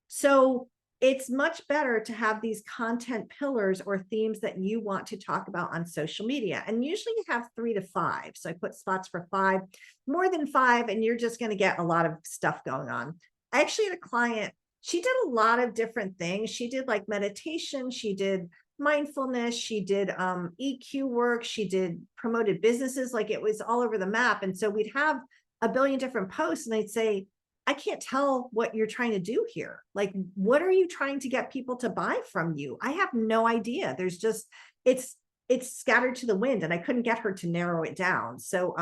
So it's much better to have these content pillars or themes that you want to talk about on social media. And usually you have 3 to 5. So I put spots for 5, more than 5, and you're just going to get a lot of stuff going on. I actually had a client, she did a lot of different things. She did like meditation, she did mindfulness, she did EQ work, she did promoted businesses, like it was all over the map. And so we'd have a billion different posts, and they'd say, I can't tell what you're trying to do here. Like, what are you trying to get people to buy from you? I have no idea. There's just, it's scattered to the wind, and I couldn't get her to narrow it down. So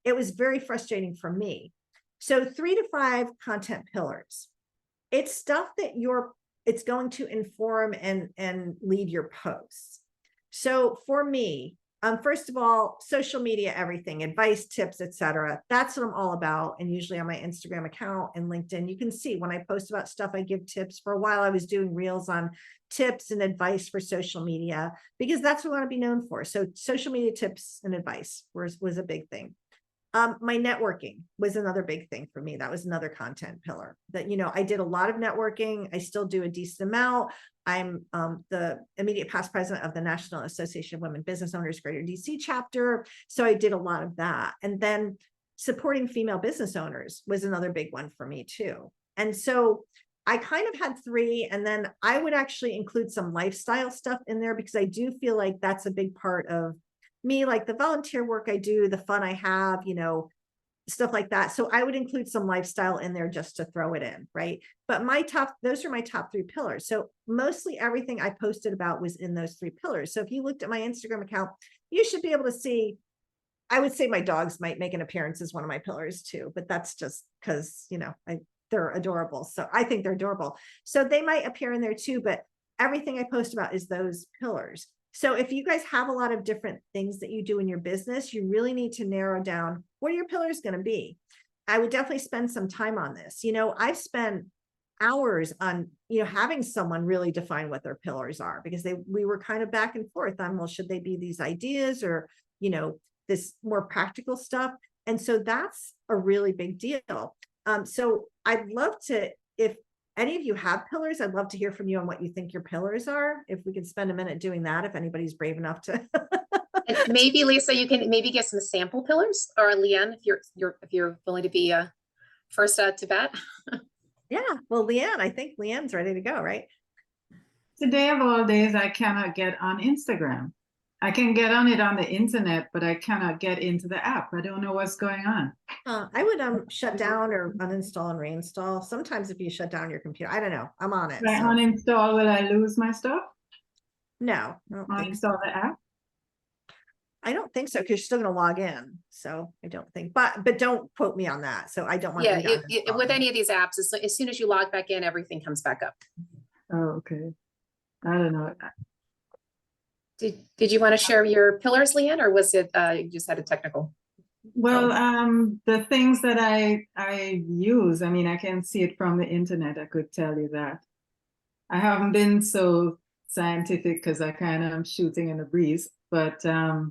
it was very frustrating for me. So 3 to 5 content pillars. It's stuff that it's going to inform and lead your posts. So for me, first of all, social media, everything, advice, tips, etc. That's what I'm all about. And usually on my Instagram account and LinkedIn, you can see when I post about stuff, I give tips. For a while, I was doing reels on tips and advice for social media, because that's what I want to be known for. So social media tips and advice was a big thing. My networking was another big thing for me. That was another content pillar that, I did a lot of networking. I still do a decent amount. I'm the immediate past president of the National Association of Women Business Owners Greater DC chapter. So I did a lot of that. And then supporting female business owners was another big one for me too. And so I kind of had 3, and then I would actually include some lifestyle stuff in there, because I do feel like that's a big part of me, like the volunteer work I do, the fun I have, stuff like that. So I would include some lifestyle in there just to throw it in, right? But those are my top 3 pillars. So mostly everything I posted about was in those 3 pillars. So if you looked at my Instagram account, you should be able to see, I would say my dogs might make an appearance as one of my pillars too, but that's just because, they're adorable. So I think they're adorable. So they might appear in there too, but everything I post about is those pillars. So if you guys have a lot of different things that you do in your business, you really need to narrow down what are your pillars going to be. I would definitely spend some time on this. I've spent hours on, having someone really define what their pillars are, because we were kind of back and forth on, well, should they be these ideas or, this more practical stuff? And so that's a really big deal. So I'd love to, if any of you have pillars, I'd love to hear from you on what you think your pillars are. If we could spend a minute doing that, if anybody's brave enough to. And maybe Lisa, you can maybe get some sample pillars, or Leanne, if you're willing to be first to bat. Yeah, well, Leanne, I think Leanne's ready to go, right? Today of all days, I cannot get on Instagram. I can get on it on the internet, but I cannot get into the app. I don't know what's going on. I would shut down or uninstall and reinstall. Sometimes if you shut down your computer, I don't know. I'm on it. If I uninstall, will I lose my stuff? No, I don't think so. Uninstall the app? I don't think so, because you're still going to log in. So I don't think, but don't quote me on that. So I don't want to. With any of these apps, as soon as you log back in, everything comes back up. Oh, okay. I don't know. Did you want to share your pillars, Leanne, or was it you just had a technical? Well, the things that I use, I mean, I can see it from the internet. I could tell you that. I haven't been so scientific because I kind of am shooting in the breeze, but I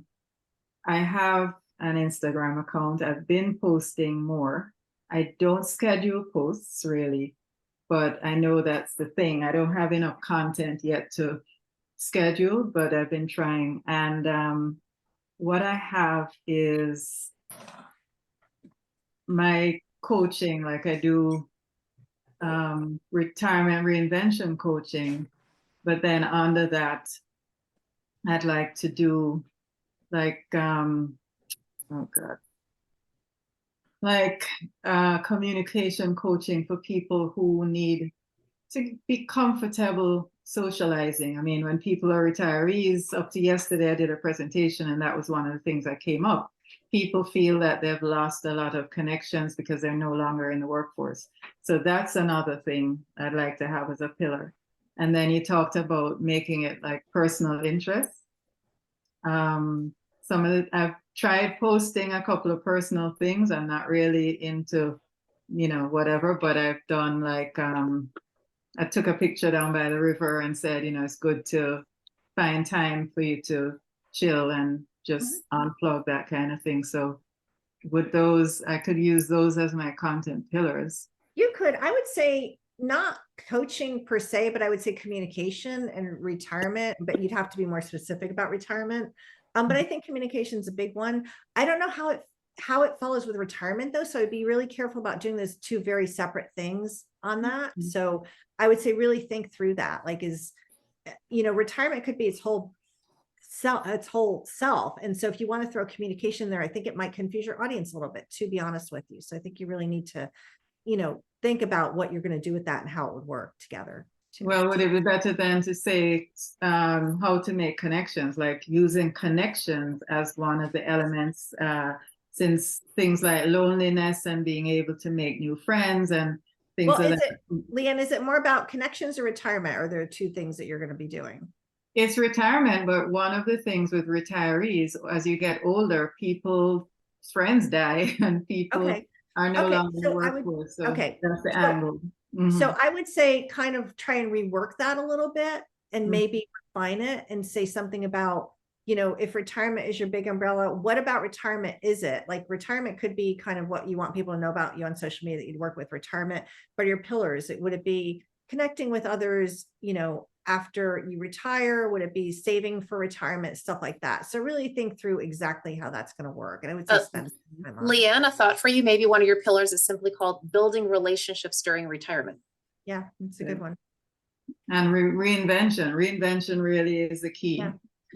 have an Instagram account. I've been posting more. I don't schedule posts really, but I know that's the thing. I don't have enough content yet to schedule, but I've been trying. And what I have is my coaching, like I do retirement reinvention coaching, but then under that, I'd like to do like oh God, like communication coaching for people who need to be comfortable socializing. I mean, when people are retirees, up to yesterday, I did a presentation, and that was one of the things that came up. People feel that they've lost a lot of connections because they're no longer in the workforce. So that's another thing I'd like to have as a pillar. And then you talked about making it like personal interest. Some of it, I've tried posting a couple of personal things. I'm not really into, whatever, but I've done like, I took a picture down by the river and said, it's good to find time for you to chill and just unplug, that kind of thing. So with those, I could use those as my content pillars. You could, I would say, not coaching per se, but I would say communication and retirement, but you'd have to be more specific about retirement. But I think communication is a big one. I don't know how it follows with retirement though. So I'd be really careful about doing those two very separate things on that. So I would say really think through that. Like retirement could be its whole self. And so if you want to throw communication there, I think it might confuse your audience a little bit, to be honest with you. So I think you really need to, think about what you're going to do with that and how it would work together. Well, would it be better than to say how to make connections, like using connections as one of the elements, since things like loneliness and being able to make new friends and things well, like that. Leanne, is it more about connections or retirement? Or are there two things that you're going to be doing? It's retirement, but one of the things with retirees, as you get older, people's friends die and people are no longer in the workforce. So that's the angle. So I would say kind of try and rework that a little bit and maybe refine it and say something about, if retirement is your big umbrella, what about retirement is it? Like retirement could be kind of what you want people to know about you on social media that you'd work with retirement, but your pillars, would it be connecting with others, after you retire? Would it be saving for retirement, stuff like that? So really think through exactly how that's going to work. And I would say spend time on it. Leanne, a thought for you, maybe one of your pillars is simply called building relationships during retirement. Yeah, it's a good one. And reinvention really is the key. Yeah.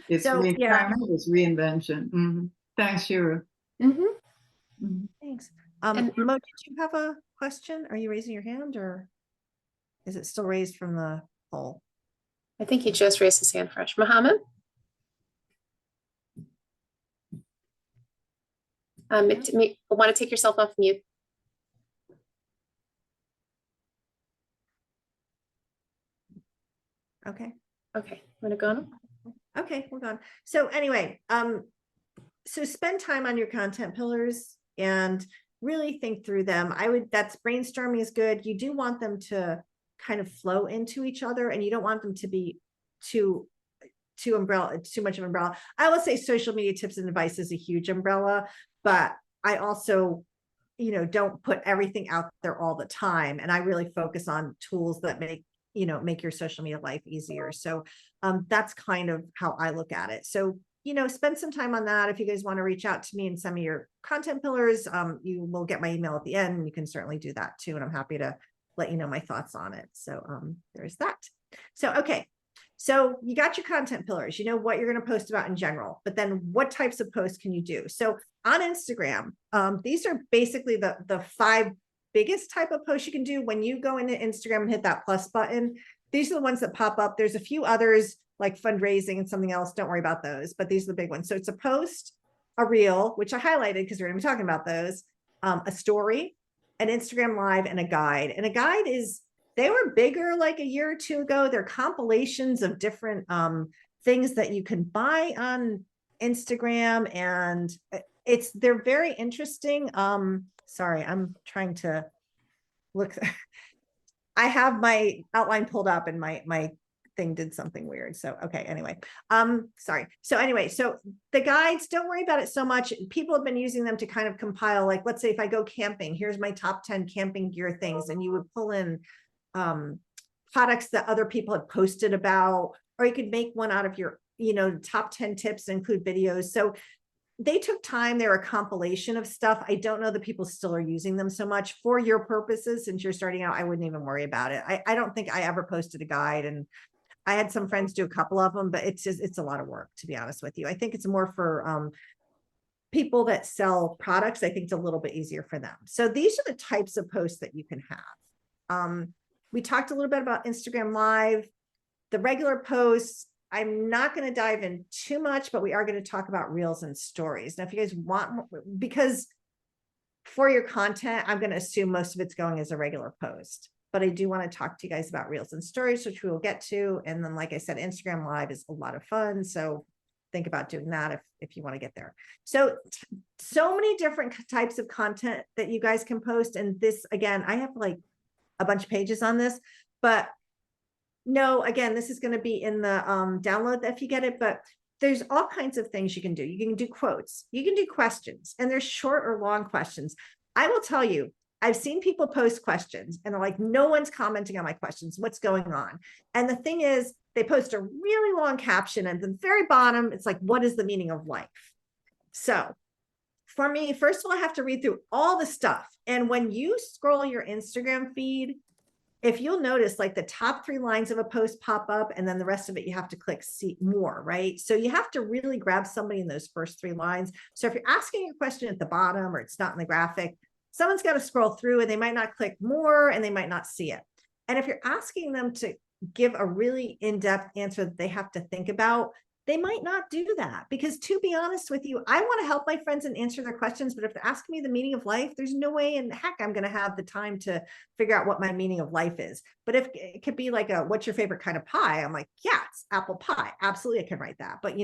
It's retirement, it's reinvention. Thanks, Shira. Thanks. Mo, did you have a question? Are you raising your hand or is it still raised from the poll? I think he just raised his hand fresh. Mohammed? I want to take yourself off mute. Okay. Want to go on? Okay, we're gone. So anyway, so spend time on your content pillars and really think through them. That's brainstorming is good. You do want them to kind of flow into each other and you don't want them to be too much of an umbrella. I will say social media tips and advice is a huge umbrella, but I also, don't put everything out there all the time. And I really focus on tools that make your social media life easier. So that's kind of how I look at it. So, spend some time on that. If you guys want to reach out to me in some of your content pillars, you will get my email at the end and you can certainly do that too. And I'm happy to let you know my thoughts on it. So there's that. So, okay. So you got your content pillars, you know what you're going to post about in general, but then what types of posts can you do? So on Instagram, these are basically the 5 biggest type of posts you can do. When you go into Instagram and hit that plus button, these are the ones that pop up. There's a few others like fundraising and something else. Don't worry about those, but these are the big ones. So it's a post, a reel, which I highlighted because we're going to be talking about those, a story, an Instagram live, and a guide. And a guide they were bigger like a year or 2 ago. They're compilations of different things that you can buy on Instagram. And they're very interesting. Sorry, I'm trying to look. I have my outline pulled up and my thing did something weird. So, okay, anyway, sorry. So anyway, so the guides, don't worry about it so much. People have been using them to kind of compile, like, let's say if I go camping, here's my top 10 camping gear things, and you would pull in products that other people have posted about, or you could make one out of your, top 10 tips, include videos. So they took time. They're a compilation of stuff. I don't know that people still are using them so much for your purposes. Since you're starting out, I wouldn't even worry about it. I don't think I ever posted a guide, and I had some friends do a couple of them, but it's a lot of work, to be honest with you. I think it's more for people that sell products. I think it's a little bit easier for them. So these are the types of posts that you can have. We talked a little bit about Instagram Live, the regular posts. I'm not going to dive in too much, but we are going to talk about reels and stories. Now, if you guys want more, because for your content, I'm going to assume most of it's going as a regular post, but I do want to talk to you guys about reels and stories, which we will get to. And then, like I said, Instagram Live is a lot of fun. So think about doing that if you want to get there. So many different types of content that you guys can post. And this, again, I have like a bunch of pages on this, but no, again, this is going to be in the download if you get it, but there's all kinds of things you can do. You can do quotes, you can do questions, and there's short or long questions. I will tell you, I've seen people post questions and they're like, no one's commenting on my questions. What's going on? And the thing is, they post a really long caption, and at the very bottom, it's like, what is the meaning of life? So for me, first of all, I have to read through all the stuff. And when you scroll your Instagram feed, if you'll notice, like the top 3 lines of a post pop up, and then the rest of it, you have to click see more, right? So you have to really grab somebody in those first 3 lines. So if you're asking a question at the bottom, or it's not in the graphic, someone's got to scroll through and they might not click more and they might not see it. And if you're asking them to give a really in-depth answer that they have to think about, they might not do that, because to be honest with you, I want to help my friends and answer their questions. But if they're asking me the meaning of life, there's no way in heck I'm going to have the time to figure out what my meaning of life is. But if it could be like what's your favorite kind of pie? I'm like, yeah, it's apple pie. Absolutely. I can write that. But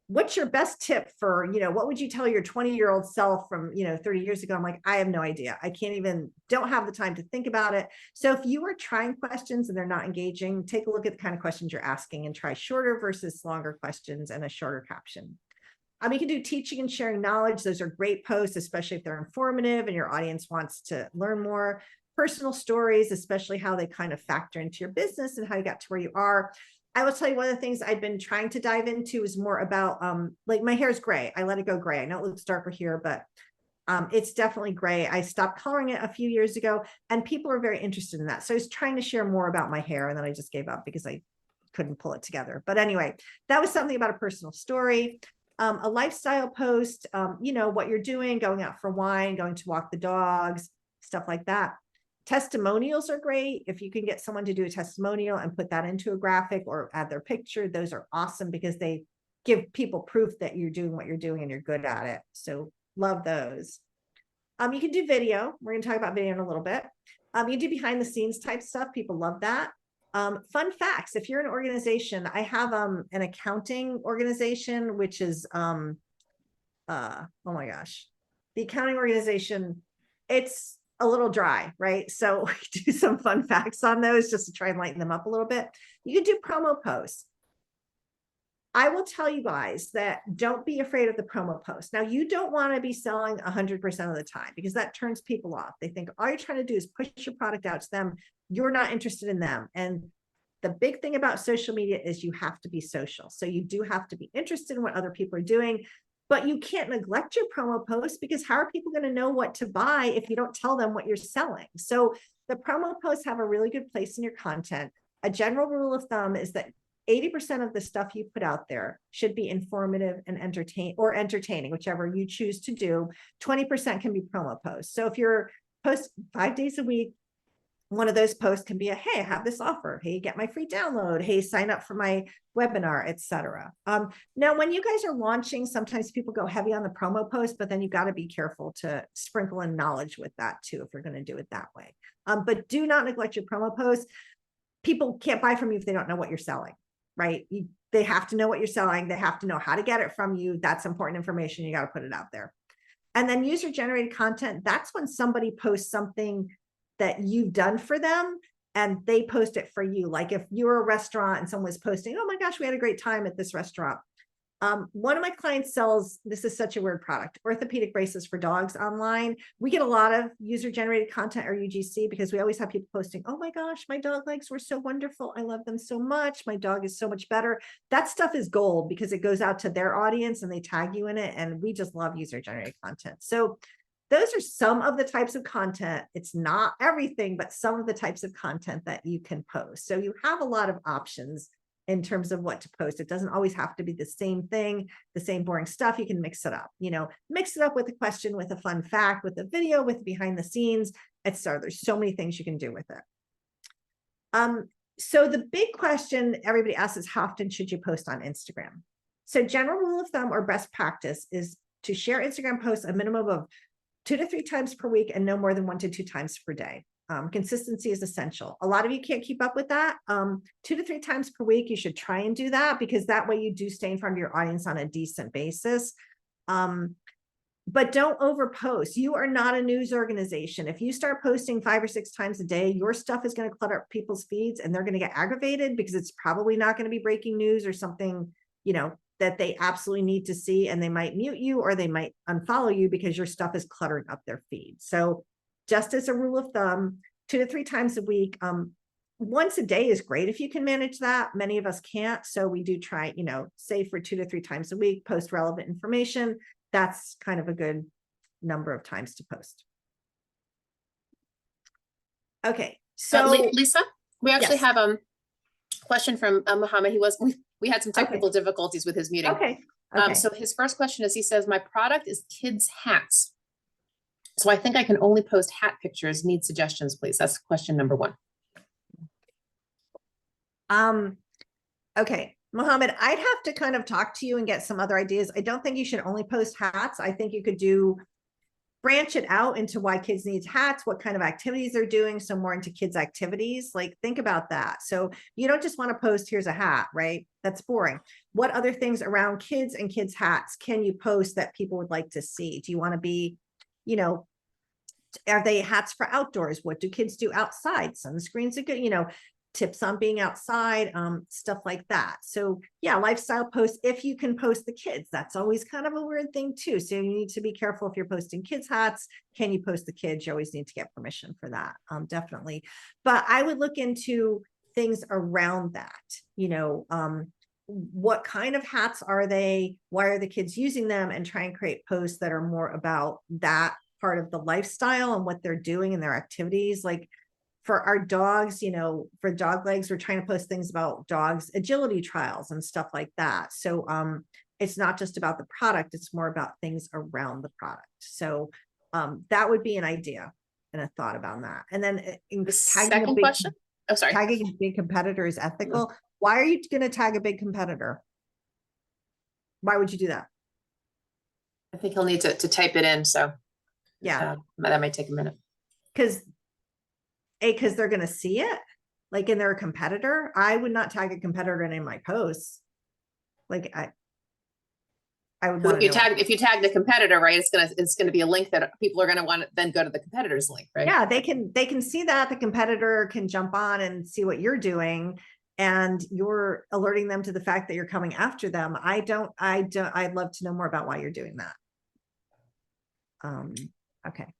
what's your best tip for, what would you tell your 20-year-old self from, 30 years ago? I'm like, I have no idea. I don't have the time to think about it. So if you are trying questions and they're not engaging, take a look at the kind of questions you're asking and try shorter versus longer questions and a shorter caption. You can do teaching and sharing knowledge. Those are great posts, especially if they're informative and your audience wants to learn more. Personal stories, especially how they kind of factor into your business and how you got to where you are. I will tell you, one of the things I've been trying to dive into is more about, like my hair is gray. I let it go gray. I know it looks darker here, but it's definitely gray. I stopped coloring it a few years ago, and people are very interested in that. So I was trying to share more about my hair, and then I just gave up because I couldn't pull it together. But anyway, that was something about a personal story. A lifestyle post, what you're doing, going out for wine, going to walk the dogs, stuff like that. Testimonials are great. If you can get someone to do a testimonial and put that into a graphic or add their picture, those are awesome because they give people proof that you're doing what you're doing and you're good at it. So love those. You can do video. We're going to talk about video in a little bit. You do behind the scenes type stuff. People love that. Fun facts. If you're an organization, I have an accounting organization, which is, oh my gosh, the accounting organization, it's a little dry, right? So we do some fun facts on those just to try and lighten them up a little bit. You can do promo posts. I will tell you guys that don't be afraid of the promo post. Now, you don't want to be selling 100% of the time because that turns people off. They think all you're trying to do is push your product out to them. You're not interested in them. And the big thing about social media is you have to be social. So you do have to be interested in what other people are doing. But you can't neglect your promo posts, because how are people going to know what to buy if you don't tell them what you're selling? So the promo posts have a really good place in your content. A general rule of thumb is that 80% of the stuff you put out there should be informative and entertaining, whichever you choose to do. 20% can be promo posts. So if you're post 5 days a week, one of those posts can be hey, I have this offer. Hey, get my free download. Hey, sign up for my webinar, etc. Now, when you guys are launching, sometimes people go heavy on the promo post, but then you got to be careful to sprinkle in knowledge with that too, if you're going to do it that way. But do not neglect your promo posts. People can't buy from you if they don't know what you're selling. right? They have to know what you're selling. They have to know how to get it from you. That's important information. You got to put it out there. And then user generated content, that's when somebody posts something that you've done for them and they post it for you. Like if you're a restaurant and someone was posting, oh my gosh, we had a great time at this restaurant. One of my clients sells, this is such a weird product, orthopedic braces for dogs online. We get a lot of user generated content or UGC because we always have people posting, oh my gosh, my dog legs were so wonderful. I love them so much. My dog is so much better. That stuff is gold because it goes out to their audience and they tag you in it. And we just love user generated content. So those are some of the types of content. It's not everything, but some of the types of content that you can post. So you have a lot of options in terms of what to post. It doesn't always have to be the same thing, the same boring stuff. You can mix it up, mix it up with a question, with a fun fact, with a video, with behind the scenes, etc. There's so many things you can do with it. So the big question everybody asks is, how often should you post on Instagram? So general rule of thumb or best practice is to share Instagram posts a minimum of 2 to 3 times per week and no more than 1 to 2 times per day. Consistency is essential. A lot of you can't keep up with that. 2 to 3 times per week, you should try and do that because that way you do stay in front of your audience on a decent basis. But don't overpost. You are not a news organization. If you start posting 5 or 6 times a day, your stuff is going to clutter up people's feeds and they're going to get aggravated because it's probably not going to be breaking news or something, that they absolutely need to see, and they might mute you or they might unfollow you because your stuff is cluttering up their feed. So just as a rule of thumb, 2 to 3 times a week. Once a day is great if you can manage that. Many of us can't. So we do try, say for 2 to 3 times a week, post relevant information. That's kind of a good number of times to post. Okay. So Lisa, we actually yes. have a question from Mohammed. We had some technical difficulties with his muting. Okay. So his first question is, he says, my product is kids' hats. So I think I can only post hat pictures. Need suggestions, please. That's question number 1. Okay, Mohammed, I'd have to kind of talk to you and get some other ideas. I don't think you should only post hats. I think you could branch it out into why kids need hats, what kind of activities they're doing. So more into kids' activities, like think about that. So you don't just want to post, here's a hat, right? That's boring. What other things around kids and kids' hats can you post that people would like to see? Do you want to be, are they hats for outdoors? What do kids do outside? Sunscreens are good, tips on being outside, stuff like that. So yeah, lifestyle posts, if you can post the kids, that's always kind of a weird thing too. So you need to be careful if you're posting kids hats. Can you post the kids? You always need to get permission for that. Definitely. But I would look into things around that, what kind of hats are they? Why are the kids using them? And try and create posts that are more about that part of the lifestyle and what they're doing and their activities. Like for our dogs, for dog legs, we're trying to post things about dogs, agility trials and stuff like that. So it's not just about the product, it's more about things around the product. So that would be an idea and a thought about that. And then The second question. Oh, sorry. Tagging a big competitor is ethical. Why are you going to tag a big competitor? Why would you do that? I think he'll need to type it in. So yeah, that might take a minute. Because they're going to see it, like, and they're a competitor. I would not tag a competitor in my posts. Like I would want if you tag the competitor, right, it's gonna be a link that people are going to want to then go to the competitor's link, right? Yeah, they can see that. The competitor can jump on and see what you're doing, and you're alerting them to the fact that you're coming after them. I'd love to know more about why you're doing that. Okay.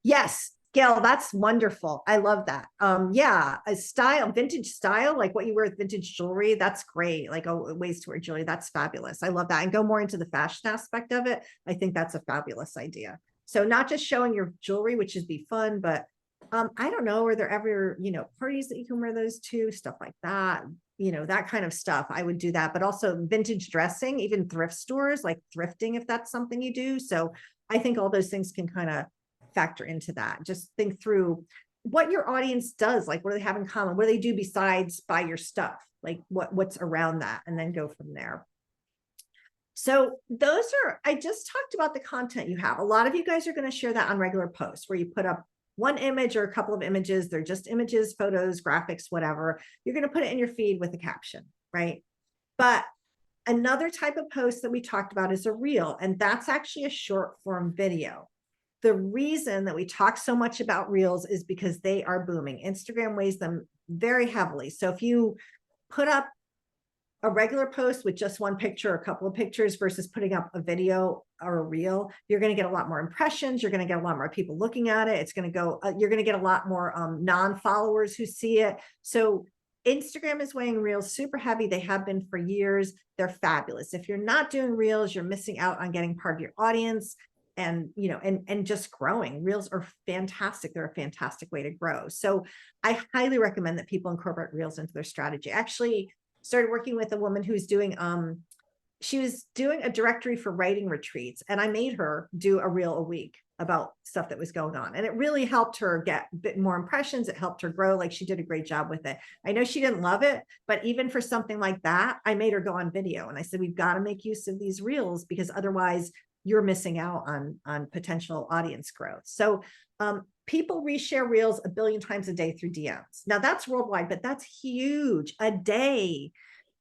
Yes, Gail, that's wonderful. I love that. Yeah, a vintage style, like what you wear with vintage jewelry. That's great. Like ways to wear jewelry. That's fabulous. I love that. And go more into the fashion aspect of it. I think that's a fabulous idea. So not just showing your jewelry, which would be fun, but I don't know, are there ever, parties that you can wear those to, stuff like that, that kind of stuff. I would do that, but also vintage dressing, even thrift stores, like thrifting, if that's something you do. So I think all those things can kind of factor into that. Just think through what your audience does, like what do they have in common? What do they do besides buy your stuff? Like what's around that, and then go from there. So I just talked about the content you have. A lot of you guys are going to share that on regular posts where you put up one image or a couple of images. They're just images, photos, graphics, whatever. You're going to put it in your feed with a caption, right? But another type of post that we talked about is a reel, and that's actually a short form video. The reason that we talk so much about reels is because they are booming. Instagram weighs them very heavily. So if you put up a regular post with just one picture, a couple of pictures versus putting up a video or a reel, you're going to get a lot more impressions. You're going to get a lot more people looking at it. It's going to go, you're going to get a lot more non-followers who see it. So Instagram is weighing reels super heavy. They have been for years. They're fabulous. If you're not doing reels, you're missing out on getting part of your audience and, you know, and just growing. Reels are fantastic. They're a fantastic way to grow. So I highly recommend that people incorporate reels into their strategy. Actually, started working with a woman who's doing, she was doing a directory for writing retreats, and I made her do a reel a week about stuff that was going on. And it really helped her get a bit more impressions. It helped her grow. Like, she did a great job with it. I know she didn't love it, but even for something like that, I made her go on video. And I said, we've got to make use of these reels because otherwise you're missing out on potential audience growth. So people reshare reels 1 billion times a day through DMs. Now that's worldwide, but that's huge. A day.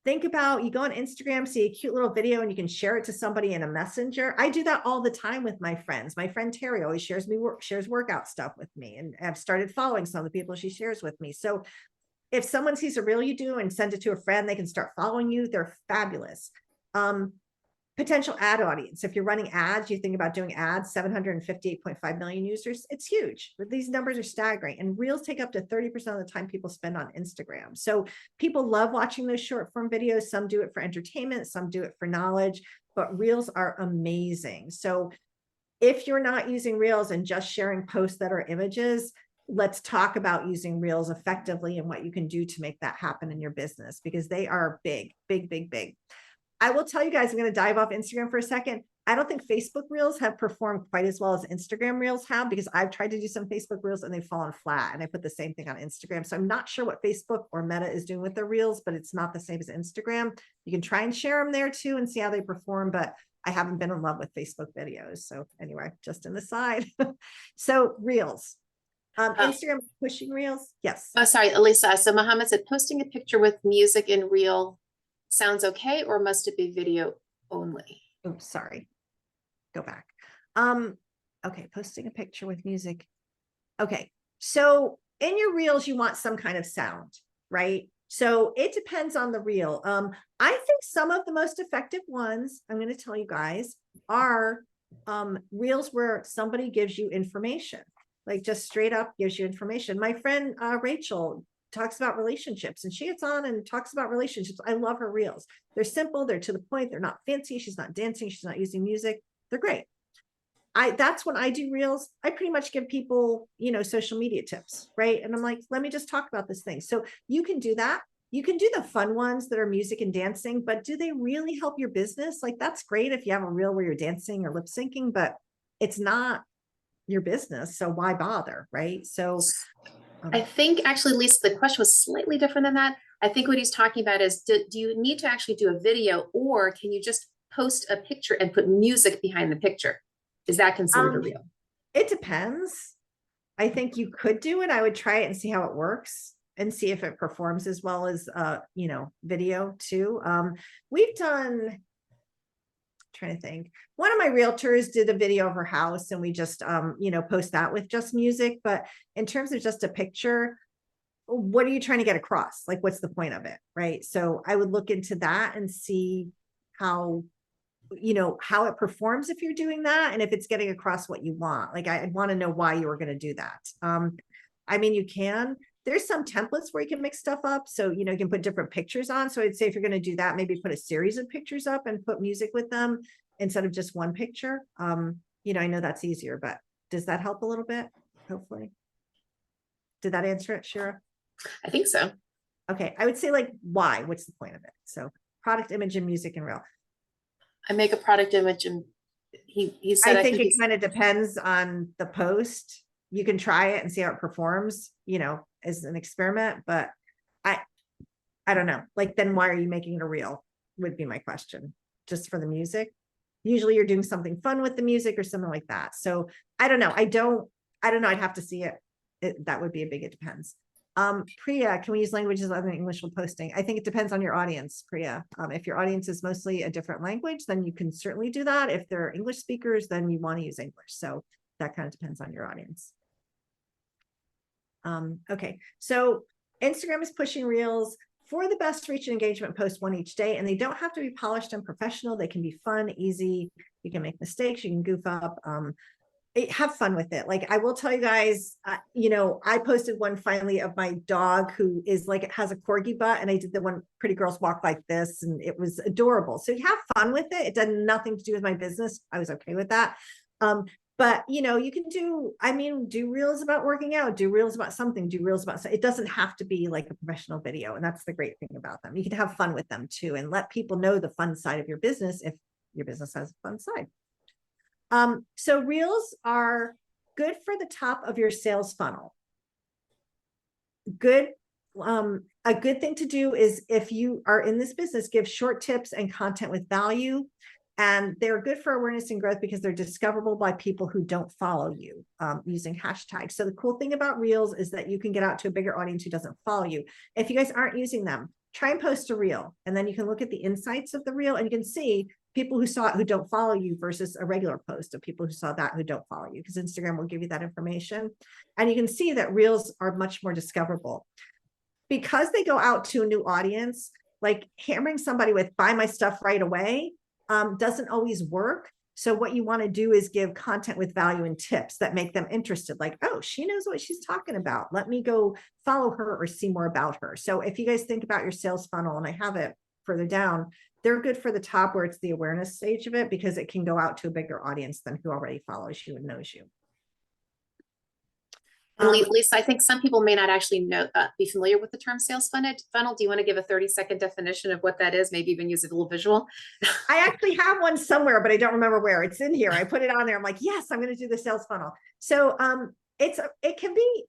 Think about, you go on Instagram, see a cute little video, and you can share it to somebody in a messenger. I do that all the time with my friends. My friend Terry always shares workout stuff with me, and I've started following some of the people she shares with me. So if someone sees a reel you do and send it to a friend, they can start following you. They're fabulous. Potential ad audience. If you're running ads, you think about doing ads, 758.5 million users. It's huge. But these numbers are staggering. And reels take up to 30% of the time people spend on Instagram. So people love watching those short form videos. Some do it for entertainment, some do it for knowledge, but reels are amazing. So if you're not using reels and just sharing posts that are images, let's talk about using reels effectively and what you can do to make that happen in your business, because they are big, big, big, big. I will tell you guys, I'm going to dive off Instagram for a second. I don't think Facebook reels have performed quite as well as Instagram reels have, because I've tried to do some Facebook reels and they've fallen flat, and I put the same thing on Instagram. So I'm not sure what Facebook or Meta is doing with their reels, but it's not the same as Instagram. You can try and share them there too and see how they perform, but I haven't been in love with Facebook videos. So anyway, just an aside. So reels. Instagram pushing reels. Yes. Oh, sorry, Elisa. So Mohammed said posting a picture with music in reel sounds okay, or must it be video only? Oh, sorry. Go back. Okay, posting a picture with music. Okay, so in your reels, you want some kind of sound, right? So it depends on the reel. I think some of the most effective ones, I'm going to tell you guys, are reels where somebody gives you information, like just straight up gives you information. My friend Rachel talks about relationships, and she gets on and talks about relationships. I love her reels. They're simple, they're to the point, they're not fancy, she's not dancing, she's not using music. They're great. That's when I do reels. I pretty much give people, you know, social media tips, right? And I'm like, let me just talk about this thing. So you can do that. You can do the fun ones that are music and dancing, but do they really help your business? Like, that's great if you have a reel where you're dancing or lip syncing, but it's not your business. So why bother, right? So I think actually, Lisa, the question was slightly different than that. I think what he's talking about is, do you need to actually do a video, or can you just post a picture and put music behind the picture? Is that considered a reel? It depends. I think you could do it. I would try it and see how it works and see if it performs as well as, you know, video too. We've done, trying to think, one of my realtors did a video of her house, and we just you know, post that with just music. But in terms of just a picture, what are you trying to get across? Like, what's the point of it, right? So I would look into that and see how, you know, how it performs if you're doing that, and if it's getting across what you want. Like, I'd want to know why you were going to do that. I mean, you can, there's some templates where you can mix stuff up. So, you know, you can put different pictures on. So I'd say if you're going to do that, maybe put a series of pictures up and put music with them instead of just one picture. You know, I know that's easier, but does that help a little bit? Hopefully. Did that answer it, Shira? I think so. Okay. I would say, like, why? What's the point of it? So product, image, and music and reel. I make a product image, and he said, I think it kind of depends on the post. You can try it and see how it performs, you know, as an experiment, but I don't know. Like, then why are you making it a reel would be my question. Just for the music? Usually you're doing something fun with the music or something like that. So I don't know. I don't know. I'd have to see it. that would be a big, it depends. Priya, can we use languages other than English when posting? I think it depends on your audience, Priya. If your audience is mostly a different language, then you can certainly do that. If they're English speakers, then you want to use English. So that kind of depends on your audience. Okay, so Instagram is pushing reels for the best reach and engagement. Post one each day, and they don't have to be polished and professional. They can be fun, easy. You can make mistakes, you can goof up. Have fun with it. Like, I will tell you guys, you know, I posted one finally of my dog who is like, it has a corgi butt, and I did the one pretty girls walk like this, and it was adorable. So you have fun with it. It did nothing to do with my business. I was okay with that. But you know, you can do, I mean, do reels about working out, do reels about something, do reels about, it doesn't have to be like a professional video. And that's the great thing about them. You can have fun with them too, and let people know the fun side of your business if your business has a fun side. So reels are good for the top of your sales funnel. Good. A good thing to do is, if you are in this business, give short tips and content with value. And they're good for awareness and growth because they're discoverable by people who don't follow you, using hashtags. So the cool thing about reels is that you can get out to a bigger audience who doesn't follow you. If you guys aren't using them, try and post a reel, and then you can look at the insights of the reel, and you can see people who saw it who don't follow you versus a regular post of people who saw that who don't follow you, because Instagram will give you that information. And you can see that reels are much more discoverable because they go out to a new audience. Like hammering somebody with buy my stuff right away doesn't always work. So what you want to do is give content with value and tips that make them interested. Like, oh, she knows what she's talking about. Let me go follow her or see more about her. So if you guys think about your sales funnel, and I have it further down, they're good for the top where it's the awareness stage of it, because it can go out to a bigger audience than who already follows you and knows you. And Lisa, I think some people may not actually know, be familiar with the term sales funnel. Do you want to give a 30-second definition of what that is? Maybe even use a little visual. I actually have one somewhere, but I don't remember where. It's in here. I put it on there. I'm like, yes, I'm going to do the sales funnel. So it can be,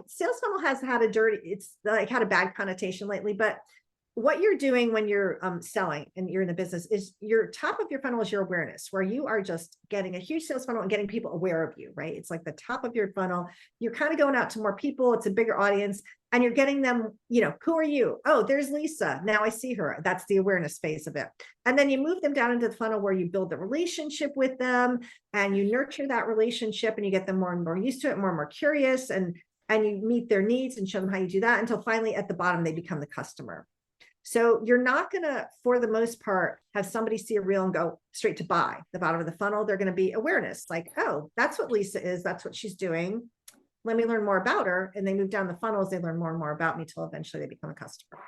sales funnel has had it's like had a bad connotation lately, but what you're doing when you're selling and you're in the business is your top of your funnel is your awareness, where you are just getting a huge sales funnel and getting people aware of you, right? It's like the top of your funnel. You're kind of going out to more people. It's a bigger audience, and you're getting them, you know, who are you? Oh, there's Lisa. Now I see her. That's the awareness phase of it. And then you move them down into the funnel where you build the relationship with them, and you nurture that relationship, and you get them more and more used to it, more and more curious, and you meet their needs and show them how you do that, until finally at the bottom, they become the customer. So you're not going to, for the most part, have somebody see a reel and go straight to buy. The bottom of the funnel, they're going to be awareness. Like, oh, that's what Lisa is. That's what she's doing. Let me learn more about her. And they move down the funnels. They learn more and more about me till eventually they become a customer.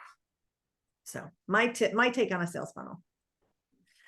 So my take on a sales funnel.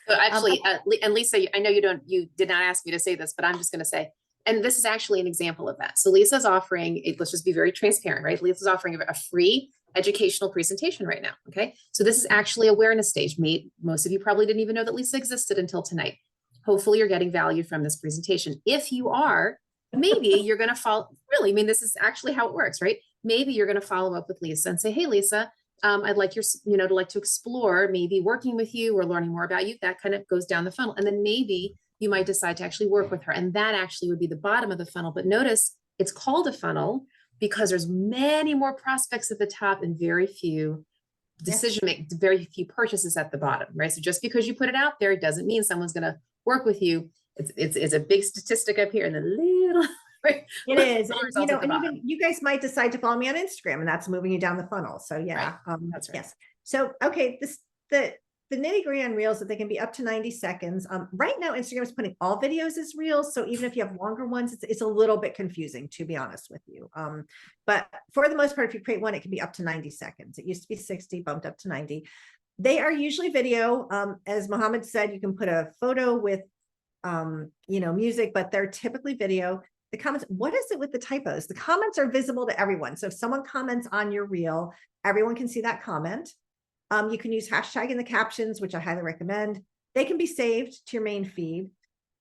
So actually, and Lisa, I know you did not ask me to say this, but I'm just going to say, and this is actually an example of that. So Lisa's offering, let's just be very transparent, right? Lisa's offering a free educational presentation right now. Okay. So this is actually awareness stage. Most of you probably didn't even know that Lisa existed until tonight. Hopefully you're getting value from this presentation. If you are, maybe you're going to follow, really, I mean, this is actually how it works, right? Maybe you're going to follow up with Lisa and say, hey, Lisa, I'd like to explore maybe working with you or learning more about you. That kind of goes down the funnel. And then maybe you might decide to actually work with her. And that actually would be the bottom of the funnel. But notice it's called a funnel because there's many more prospects at the top and very few very few purchases at the bottom, right? So just because you put it out there, it doesn't mean someone's going to work with you. It's a big statistic up here and then little, right? It is, you know, and even you guys might decide to follow me on Instagram, and that's moving you down the funnel. So yeah, right. That's right. Yes. So, okay, the nitty-gritty on reels that they can be up to 90 seconds. Right now, Instagram is putting all videos as reels. So even if you have longer ones, it's a little bit confusing, to be honest with you. But for the most part, if you create one, it can be up to 90 seconds. It used to be 60, bumped up to 90. They are usually video. As Mohammed said, you can put a photo with, music, but they're typically video. The comments, what is it with the typos? The comments are visible to everyone. So if someone comments on your reel, everyone can see that comment. You can use hashtag in the captions, which I highly recommend. They can be saved to your main feed.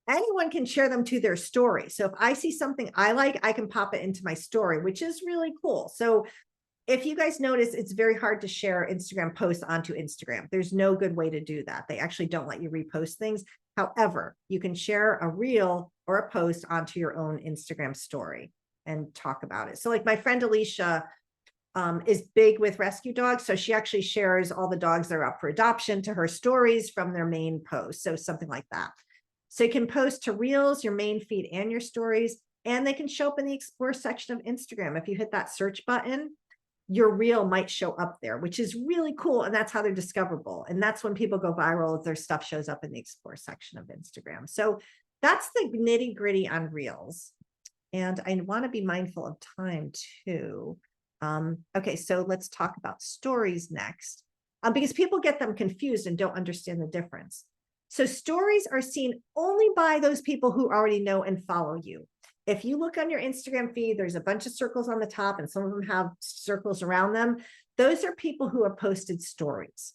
Anyone can share them to their story. So if I see something I like, I can pop it into my story, which is really cool. So if you guys notice, it's very hard to share Instagram posts onto Instagram. There's no good way to do that. They actually don't let you repost things. However, you can share a reel or a post onto your own Instagram story. and talk about it. So like my friend Alicia is big with rescue dogs. So she actually shares all the dogs that are up for adoption to her stories from their main post. So something like that. So you can post to Reels, your main feed, and your stories, and they can show up in the Explore section of Instagram. If you hit that search button, your reel might show up there, which is really cool. And that's how they're discoverable. And that's when people go viral, if their stuff shows up in the Explore section of Instagram. So that's the nitty gritty on Reels. And I want to be mindful of time too. Okay, so let's talk about stories next, because people get them confused and don't understand the difference. So stories are seen only by those people who already know and follow you. If you look on your Instagram feed, there's a bunch of circles on the top and some of them have circles around them. Those are people who have posted stories.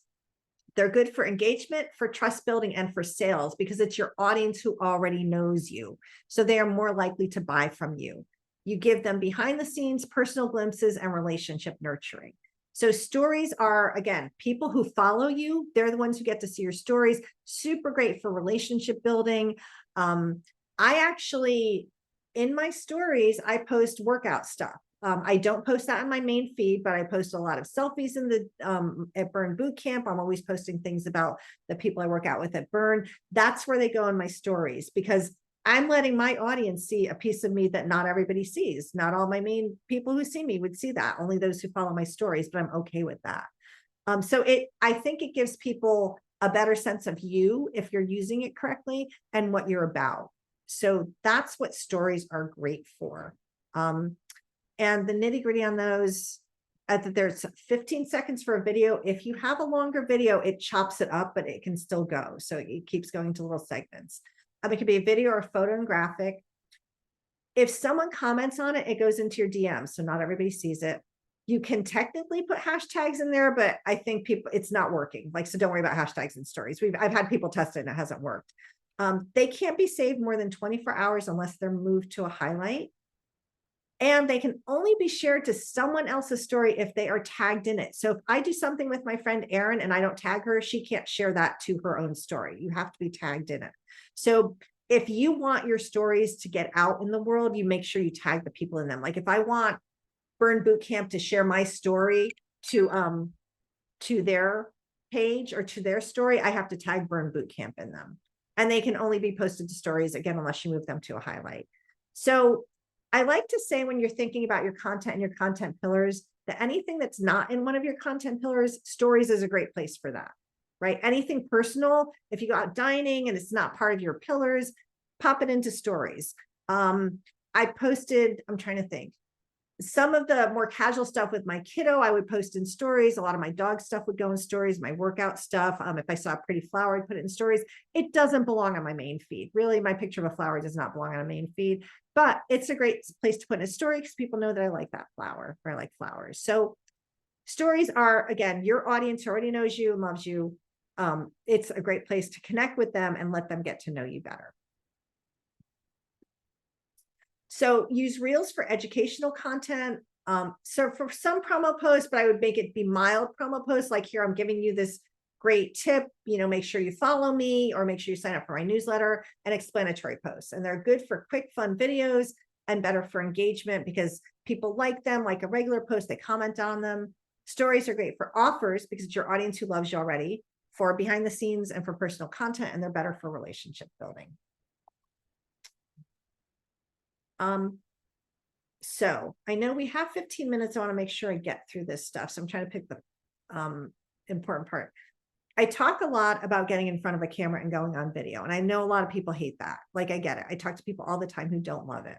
They're good for engagement, for trust building, and for sales because it's your audience who already knows you. So they are more likely to buy from you. You give them behind the scenes, personal glimpses, and relationship nurturing. So stories are, again, people who follow you. They're the ones who get to see your stories. Super great for relationship building. I actually, in my stories, I post workout stuff. I don't post that on my main feed, but I post a lot of selfies in the at Burn Boot Camp. I'm always posting things about the people I work out with at Burn. That's where they go in my stories because I'm letting my audience see a piece of me that not everybody sees. Not all my main people who see me would see that. Only those who follow my stories, but I'm okay with that. So I think it gives people a better sense of you if you're using it correctly and what you're about. So that's what stories are great for. And the nitty gritty on those, there's 15 seconds for a video. If you have a longer video, it chops it up, but it can still go. So it keeps going to little segments. It could be a video or a photo and graphic. If someone comments on it, it goes into your DM. So not everybody sees it. You can technically put hashtags in there, but I think it's not working. Like, so don't worry about hashtags in stories. I've had people test it and it hasn't worked. They can't be saved more than 24 hours unless they're moved to a highlight. And they can only be shared to someone else's story if they are tagged in it. So if I do something with my friend Erin and I don't tag her, she can't share that to her own story. You have to be tagged in it. So if you want your stories to get out in the world, you make sure you tag the people in them. Like if I want Burn Boot Camp to share my story to their page or to their story, I have to tag Burn Boot Camp in them. And they can only be posted to stories, again, unless you move them to a highlight. So I like to say when you're thinking about your content and your content pillars, that anything that's not in one of your content pillars, stories is a great place for that, right? Anything personal, if you go out dining and it's not part of your pillars, pop it into stories. I posted, I'm trying to think, some of the more casual stuff with my kiddo, I would post in stories. A lot of my dog stuff would go in stories, my workout stuff. If I saw a pretty flower, I'd put it in stories. It doesn't belong on my main feed. Really, my picture of a flower does not belong on a main feed, but it's a great place to put in a story because people know that I like that flower or I like flowers. So stories are, again, your audience already knows you and loves you. It's a great place to connect with them and let them get to know you better. So use Reels for educational content. So for some promo posts, but I would make it be mild promo posts. Like here, I'm giving you this great tip, make sure you follow me or make sure you sign up for my newsletter, and explanatory posts. And they're good for quick, fun videos and better for engagement because people like them like a regular post, they comment on them. Stories are great for offers because it's your audience who loves you already, for behind the scenes and for personal content, and they're better for relationship building. So I know we have 15 minutes. I want to make sure I get through this stuff. So I'm trying to pick the important part. I talk a lot about getting in front of a camera and going on video. And I know a lot of people hate that. Like, I get it. I talk to people all the time who don't love it.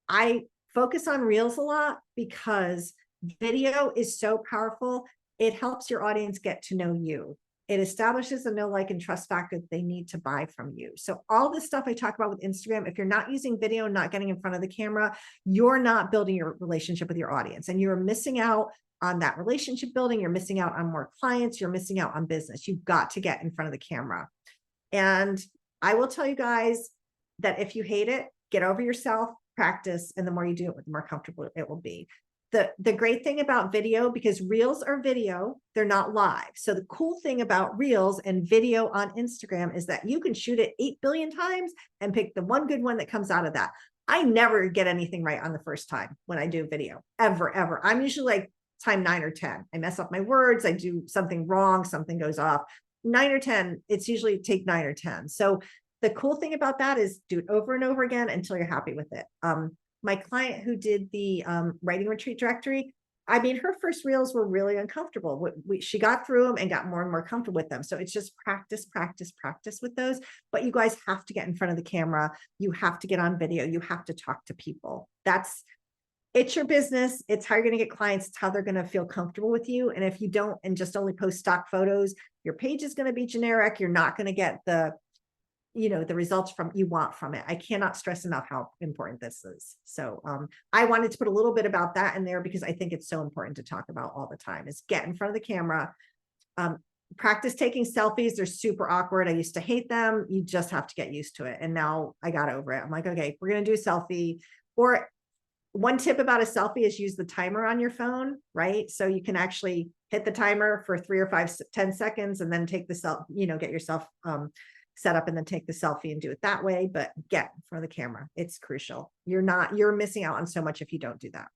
I focus on Reels a lot because video is so powerful. It helps your audience get to know you. It establishes a know, like, and trust factor that they need to buy from you. So all this stuff I talk about with Instagram, if you're not using video, not getting in front of the camera, you're not building your relationship with your audience, and you're missing out on that relationship building. You're missing out on more clients. You're missing out on business. You've got to get in front of the camera. And I will tell you guys that if you hate it, get over yourself, practice, and the more you do it, the more comfortable it will be. The great thing about video, because Reels are video, they're not live. So the cool thing about Reels and video on Instagram is that you can shoot it 8 billion times and pick the one good one that comes out of that. I never get anything right on the first time when I do video, ever. I'm usually like time 9 or 10. I mess up my words. I do something wrong. Something goes off. 9 or 10, it's usually take 9 or 10. So the cool thing about that is do it over and over again until you're happy with it. My client who did the writing retreat directory, I mean, her first reels were really uncomfortable. She got through them and got more and more comfortable with them. So it's just practice with those. But you guys have to get in front of the camera. You have to get on video. You have to talk to people. It's your business. It's how you're going to get clients. It's how they're going to feel comfortable with you. And if you don't, and just only post stock photos, your page is going to be generic. You're not going to get the results you want from it. I cannot stress enough how important this is. So I wanted to put a little bit about that in there because I think it's so important to talk about all the time is get in front of the camera. Practice taking selfies. They're super awkward. I used to hate them. You just have to get used to it. And now I got over it. I'm like, okay, we're going to do a selfie. Or one tip about a selfie is use the timer on your phone, right? So you can actually hit the timer for 3 or 5, 10 seconds and then take the get yourself set up and then take the selfie and do it that way, but get in front of the camera. It's crucial. You're missing out on so much if you don't do that.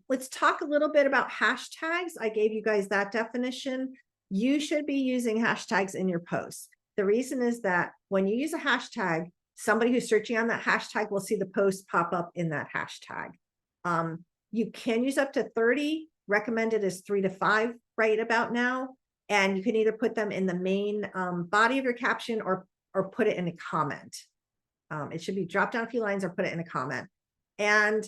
Let's talk a little bit about hashtags. I gave you guys that definition. You should be using hashtags in your posts. The reason is that when you use a hashtag, somebody who's searching on that hashtag will see the post pop up in that hashtag. You can use up to 30. Recommended is 3 to 5 right about now. And you can either put them in the main body of your caption or put it in a comment. It should be drop down a few lines or put it in a comment. And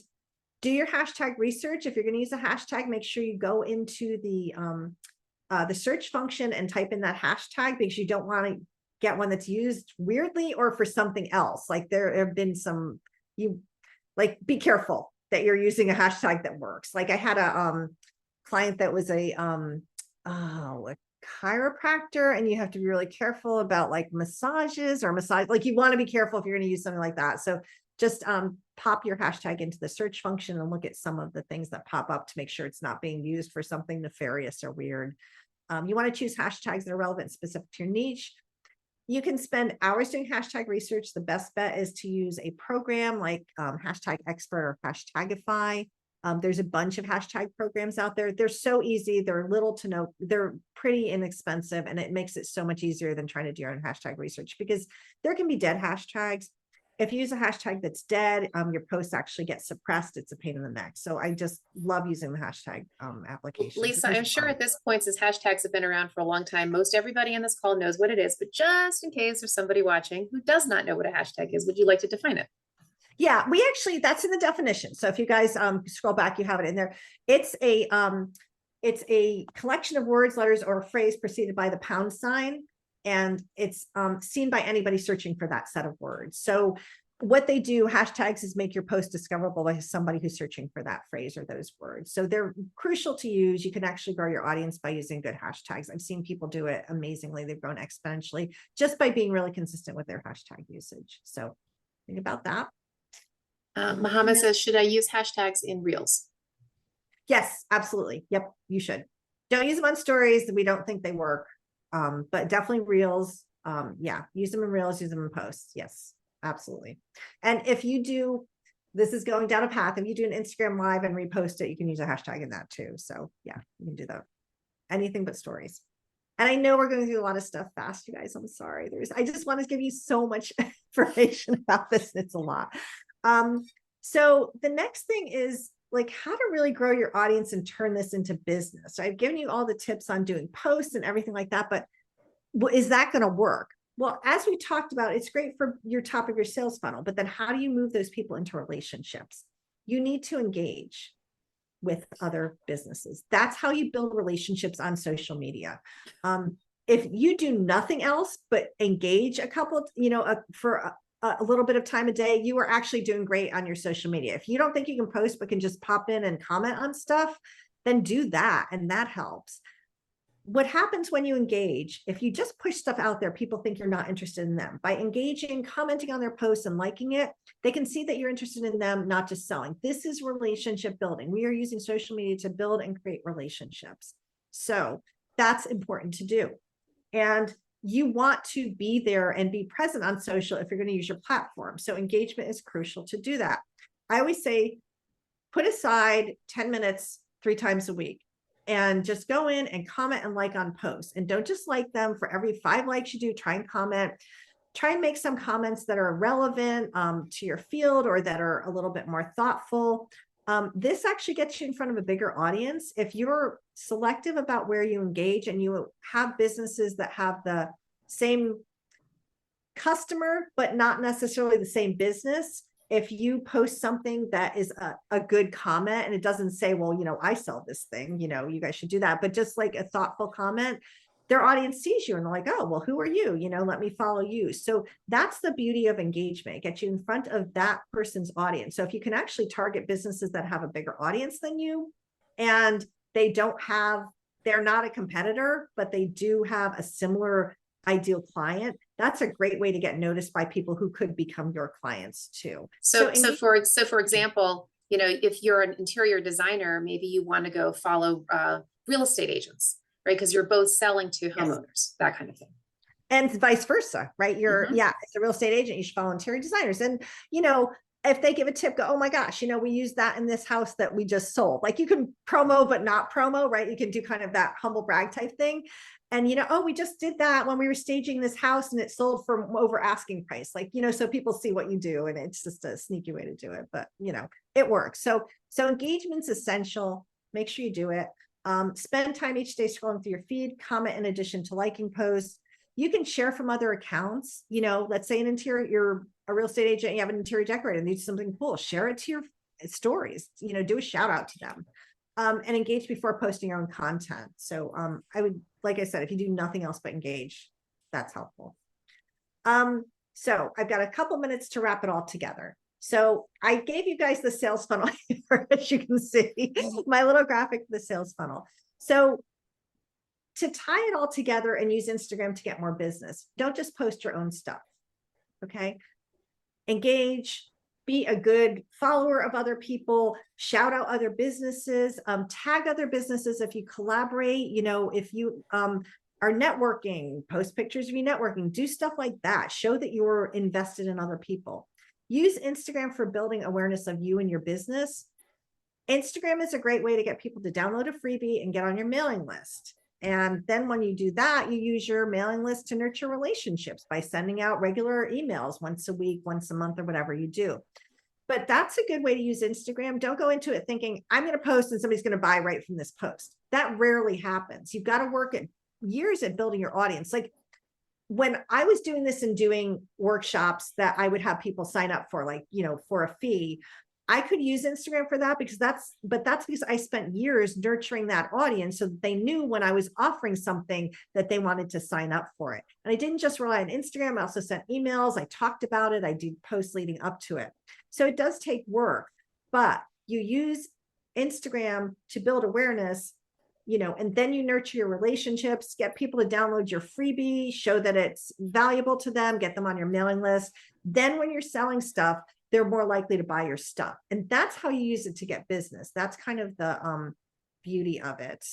do your hashtag research. If you're going to use a hashtag, make sure you go into the search function and type in that hashtag because you don't want to get one that's used weirdly or for something else. Like there have been some, be careful that you're using a hashtag that works. Like I had a client that was a chiropractor, and you have to be really careful about like massages or massage. Like you want to be careful if you're going to use something like that. So just pop your hashtag into the search function and look at some of the things that pop up to make sure it's not being used for something nefarious or weird. You want to choose hashtags that are relevant and specific to your niche. You can spend hours doing hashtag research. The best bet is to use a program like Hashtag Expert or Hashtagify. There's a bunch of hashtag programs out there. They're so easy. They're little to no, they're pretty inexpensive, and it makes it so much easier than trying to do your own hashtag research because there can be dead hashtags. If you use a hashtag that's dead, your posts actually get suppressed. It's a pain in the neck. So I just love using the hashtag application. Lisa, I'm sure at this point, since hashtags have been around for a long time, most everybody on this call knows what it is, but just in case there's somebody watching who does not know what a hashtag is, would you like to define it? Yeah, that's in the definition. So if you guys scroll back, you have it in there. It's a collection of words, letters, or a phrase preceded by the pound sign. And it's seen by anybody searching for that set of words. So what they do, hashtags, is make your post discoverable by somebody who's searching for that phrase or those words. So they're crucial to use. You can actually grow your audience by using good hashtags. I've seen people do it amazingly. They've grown exponentially just by being really consistent with their hashtag usage. So think about that. Muhammad says, should I use hashtags in Reels? Yes, absolutely. Yep, you should. Don't use them on stories. We don't think they work. But definitely Reels. Yeah, use them in Reels, use them in posts. Yes, absolutely. And if you do, this is going down a path. If you do an Instagram live and repost it, you can use a hashtag in that too. So yeah, you can do that. Anything but stories. And I know we're going through a lot of stuff fast, you guys. I'm sorry. I just want to give you so much information about this. It's a lot. So the next thing is like how to really grow your audience and turn this into business. So I've given you all the tips on doing posts and everything like that, but is that going to work? Well, as we talked about, it's great for your top of your sales funnel, but then how do you move those people into relationships? You need to engage with other businesses. That's how you build relationships on social media. If you do nothing else but engage a couple, for a little bit of time a day, you are actually doing great on your social media. If you don't think you can post, but can just pop in and comment on stuff, then do that. And that helps. What happens when you engage, if you just push stuff out there, people think you're not interested in them. By engaging, commenting on their posts and liking it, they can see that you're interested in them, not just selling. This is relationship building. We are using social media to build and create relationships. So that's important to do. And you want to be there and be present on social if you're going to use your platform. So engagement is crucial to do that. I always say, put aside 10 minutes 3 times a week and just go in and comment and like on posts. And don't just like them. For every 5 likes you do, try and comment. Try and make some comments that are relevant to your field or that are a little bit more thoughtful. This actually gets you in front of a bigger audience. If you're selective about where you engage and you have businesses that have the same customer, but not necessarily the same business, if you post something that is a good comment and it doesn't say, well, you know, I sell this thing, you know, you guys should do that, but just like a thoughtful comment, their audience sees you and they're like, oh, well, who are you? You know, let me follow you. So that's the beauty of engagement. Get you in front of that person's audience. So if you can actually target businesses that have a bigger audience than you, and they're not a competitor, but they do have a similar ideal client, that's a great way to get noticed by people who could become your clients too. So for example, you know, if you're an interior designer, maybe you want to go follow real estate agents, right? Because you're both selling to homeowners, that kind of thing. And vice versa, right? You're, it's a real estate agent, you should follow interior designers. And, you know, if they give a tip, go, oh my gosh, you know, we use that in this house that we just sold. Like you can promo, but not promo, right? You can do kind of that humble brag type thing. And, you know, oh, we just did that when we were staging this house and it sold for over asking price. Like, you know, so people see what you do and it's just a sneaky way to do it, but you know, it works. So engagement's essential. Make sure you do it. Spend time each day scrolling through your feed, comment in addition to liking posts. You can share from other accounts. You know, let's say you're a real estate agent, you have an interior decorator and they do something cool, share it to your stories, you know, do a shout out to them, and engage before posting your own content. So I would, like I said, if you do nothing else but engage, that's helpful. So I've got a couple minutes to wrap it all together. So I gave you guys the sales funnel here, as you can see, my little graphic for the sales funnel. So to tie it all together and use Instagram to get more business, don't just post your own stuff. Okay. Engage, be a good follower of other people, shout out other businesses, tag other businesses if you collaborate, you know, if you are networking, post pictures of you networking, do stuff like that. Show that you're invested in other people. Use Instagram for building awareness of you and your business. Instagram is a great way to get people to download a freebie and get on your mailing list. And then when you do that, you use your mailing list to nurture relationships by sending out regular emails once a week, once a month, or whatever you do. But that's a good way to use Instagram. Don't go into it thinking, I'm going to post and somebody's going to buy right from this post. That rarely happens. You've got to work at years at building your audience. Like when I was doing this and doing workshops that I would have people sign up for, like, you know, for a fee, I could use Instagram for that because that's because I spent years nurturing that audience so that they knew when I was offering something that they wanted to sign up for it. And I didn't just rely on Instagram. I also sent emails. I talked about it. I did posts leading up to it. So it does take work, but you use Instagram to build awareness, you know, and then you nurture your relationships, get people to download your freebie, show that it's valuable to them, get them on your mailing list. Then when you're selling stuff, they're more likely to buy your stuff. And that's how you use it to get business. That's kind of the beauty of it.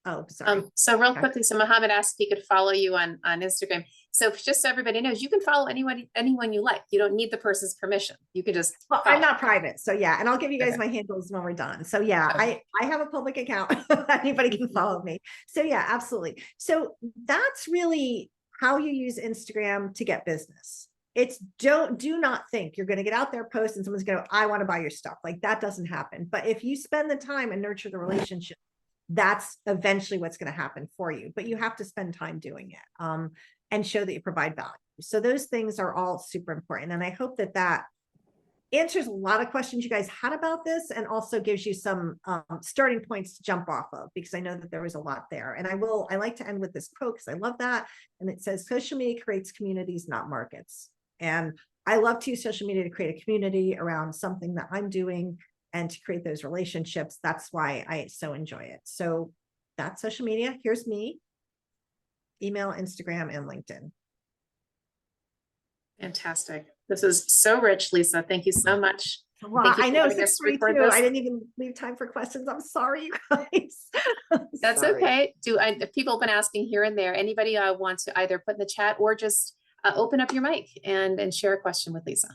Oh, sorry. So real quickly, so Mohammed asked if he could follow you on Instagram. So just so everybody knows, you can follow anyone you like. You don't need the person's permission. You can just Well, I'm not private. So yeah, and I'll give you guys my handles when we're done. So yeah, I have a public account. Anybody can follow me. So yeah, absolutely. So that's really how you use Instagram to get business. It's do not think you're going to get out there, post, and someone's going to, I want to buy your stuff. Like that doesn't happen. But if you spend the time and nurture the relationship, that's eventually what's going to happen for you. But you have to spend time doing it and show that you provide value. So those things are all super important. And I hope that that answers a lot of questions you guys had about this and also gives you some starting points to jump off of, because I know that there was a lot there. And I like to end with this quote because I love that. And it says, social media creates communities, not markets. And I love to use social media to create a community around something that I'm doing and to create those relationships. That's why I so enjoy it. So that's social media. Here's me: email, Instagram, and LinkedIn. Fantastic. This is so rich, Lisa. Thank you so much Well, Thank you I for know letting us record 6:42. this. I didn't even leave time for questions. I'm sorry, you guys. That's Sorry. okay. If people have been asking here and there, anybody want to either put in the chat or just open up your mic and share a question with Lisa.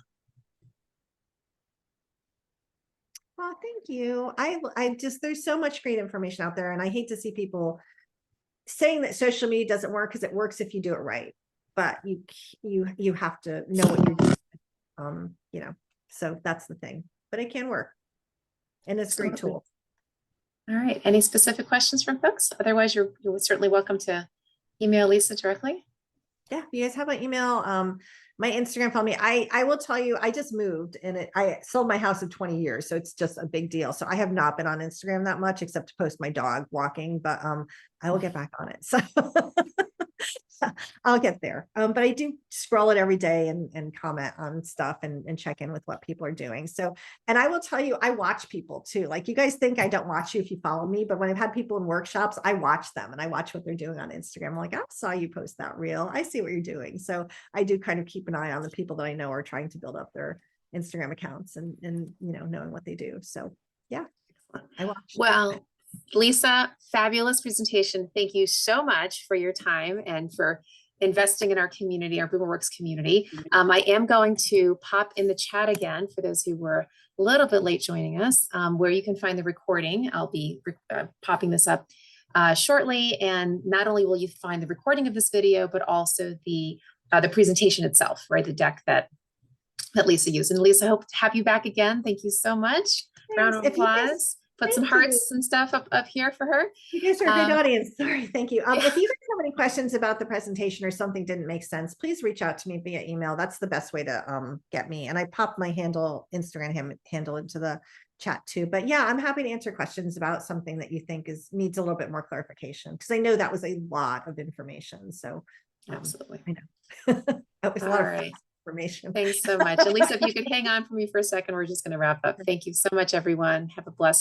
Oh, thank you. I just, there's so much great information out there, and I hate to see people saying that social media doesn't work, because it works if you do it right. But you have to know what you're doing. You know, so that's the thing. But it can work. And it's a great Absolutely. tool. All right. Any specific questions from folks? Otherwise, you're certainly welcome to email Lisa directly. Yeah, you guys have my email. My Instagram, follow me. I will tell you, I just moved, and I sold my house of 20 years. So it's just a big deal. So I have not been on Instagram that much, except to post my dog walking, but I will get back on it. So I'll get there. But I do scroll it every day and comment on stuff and check in with what people are doing. So, and I will tell you, I watch people too. Like, you guys think I don't watch you if you follow me, but when I've had people in workshops, I watch them and I watch what they're doing on Instagram. I'm like, I saw you post that reel. I see what you're doing. So I do kind of keep an eye on the people that I know are trying to build up their Instagram accounts and you know, knowing what they do. So yeah, I watch. Well, Lisa, fabulous presentation. Thank you so much for your time and for investing in our community, our BoomerWorks community. I am going to pop in the chat again for those who were a little bit late joining us, where you can find the recording. I'll be popping this up shortly. And not only will you find the recording of this video, but also the presentation itself, right? The deck that Lisa used. And Lisa, hope to have you back again. Thank you so much. Round of If you guys- applause. Put some thank hearts you. and stuff up here for her. You guys are a big audience. Sorry, thank you. If you guys have any questions about the presentation or something didn't make sense, please reach out to me via email. That's the best way to get me. And I popped my Instagram handle into the chat too. But yeah, I'm happy to answer questions about something that you think needs a little bit more clarification, because I know that was a lot of information. So Absolutely. I know. That was a lot of information. Thanks so much. And Lisa, if you could hang on for me for a second, we're just going to wrap up. Thank you so much, everyone. Have a blessed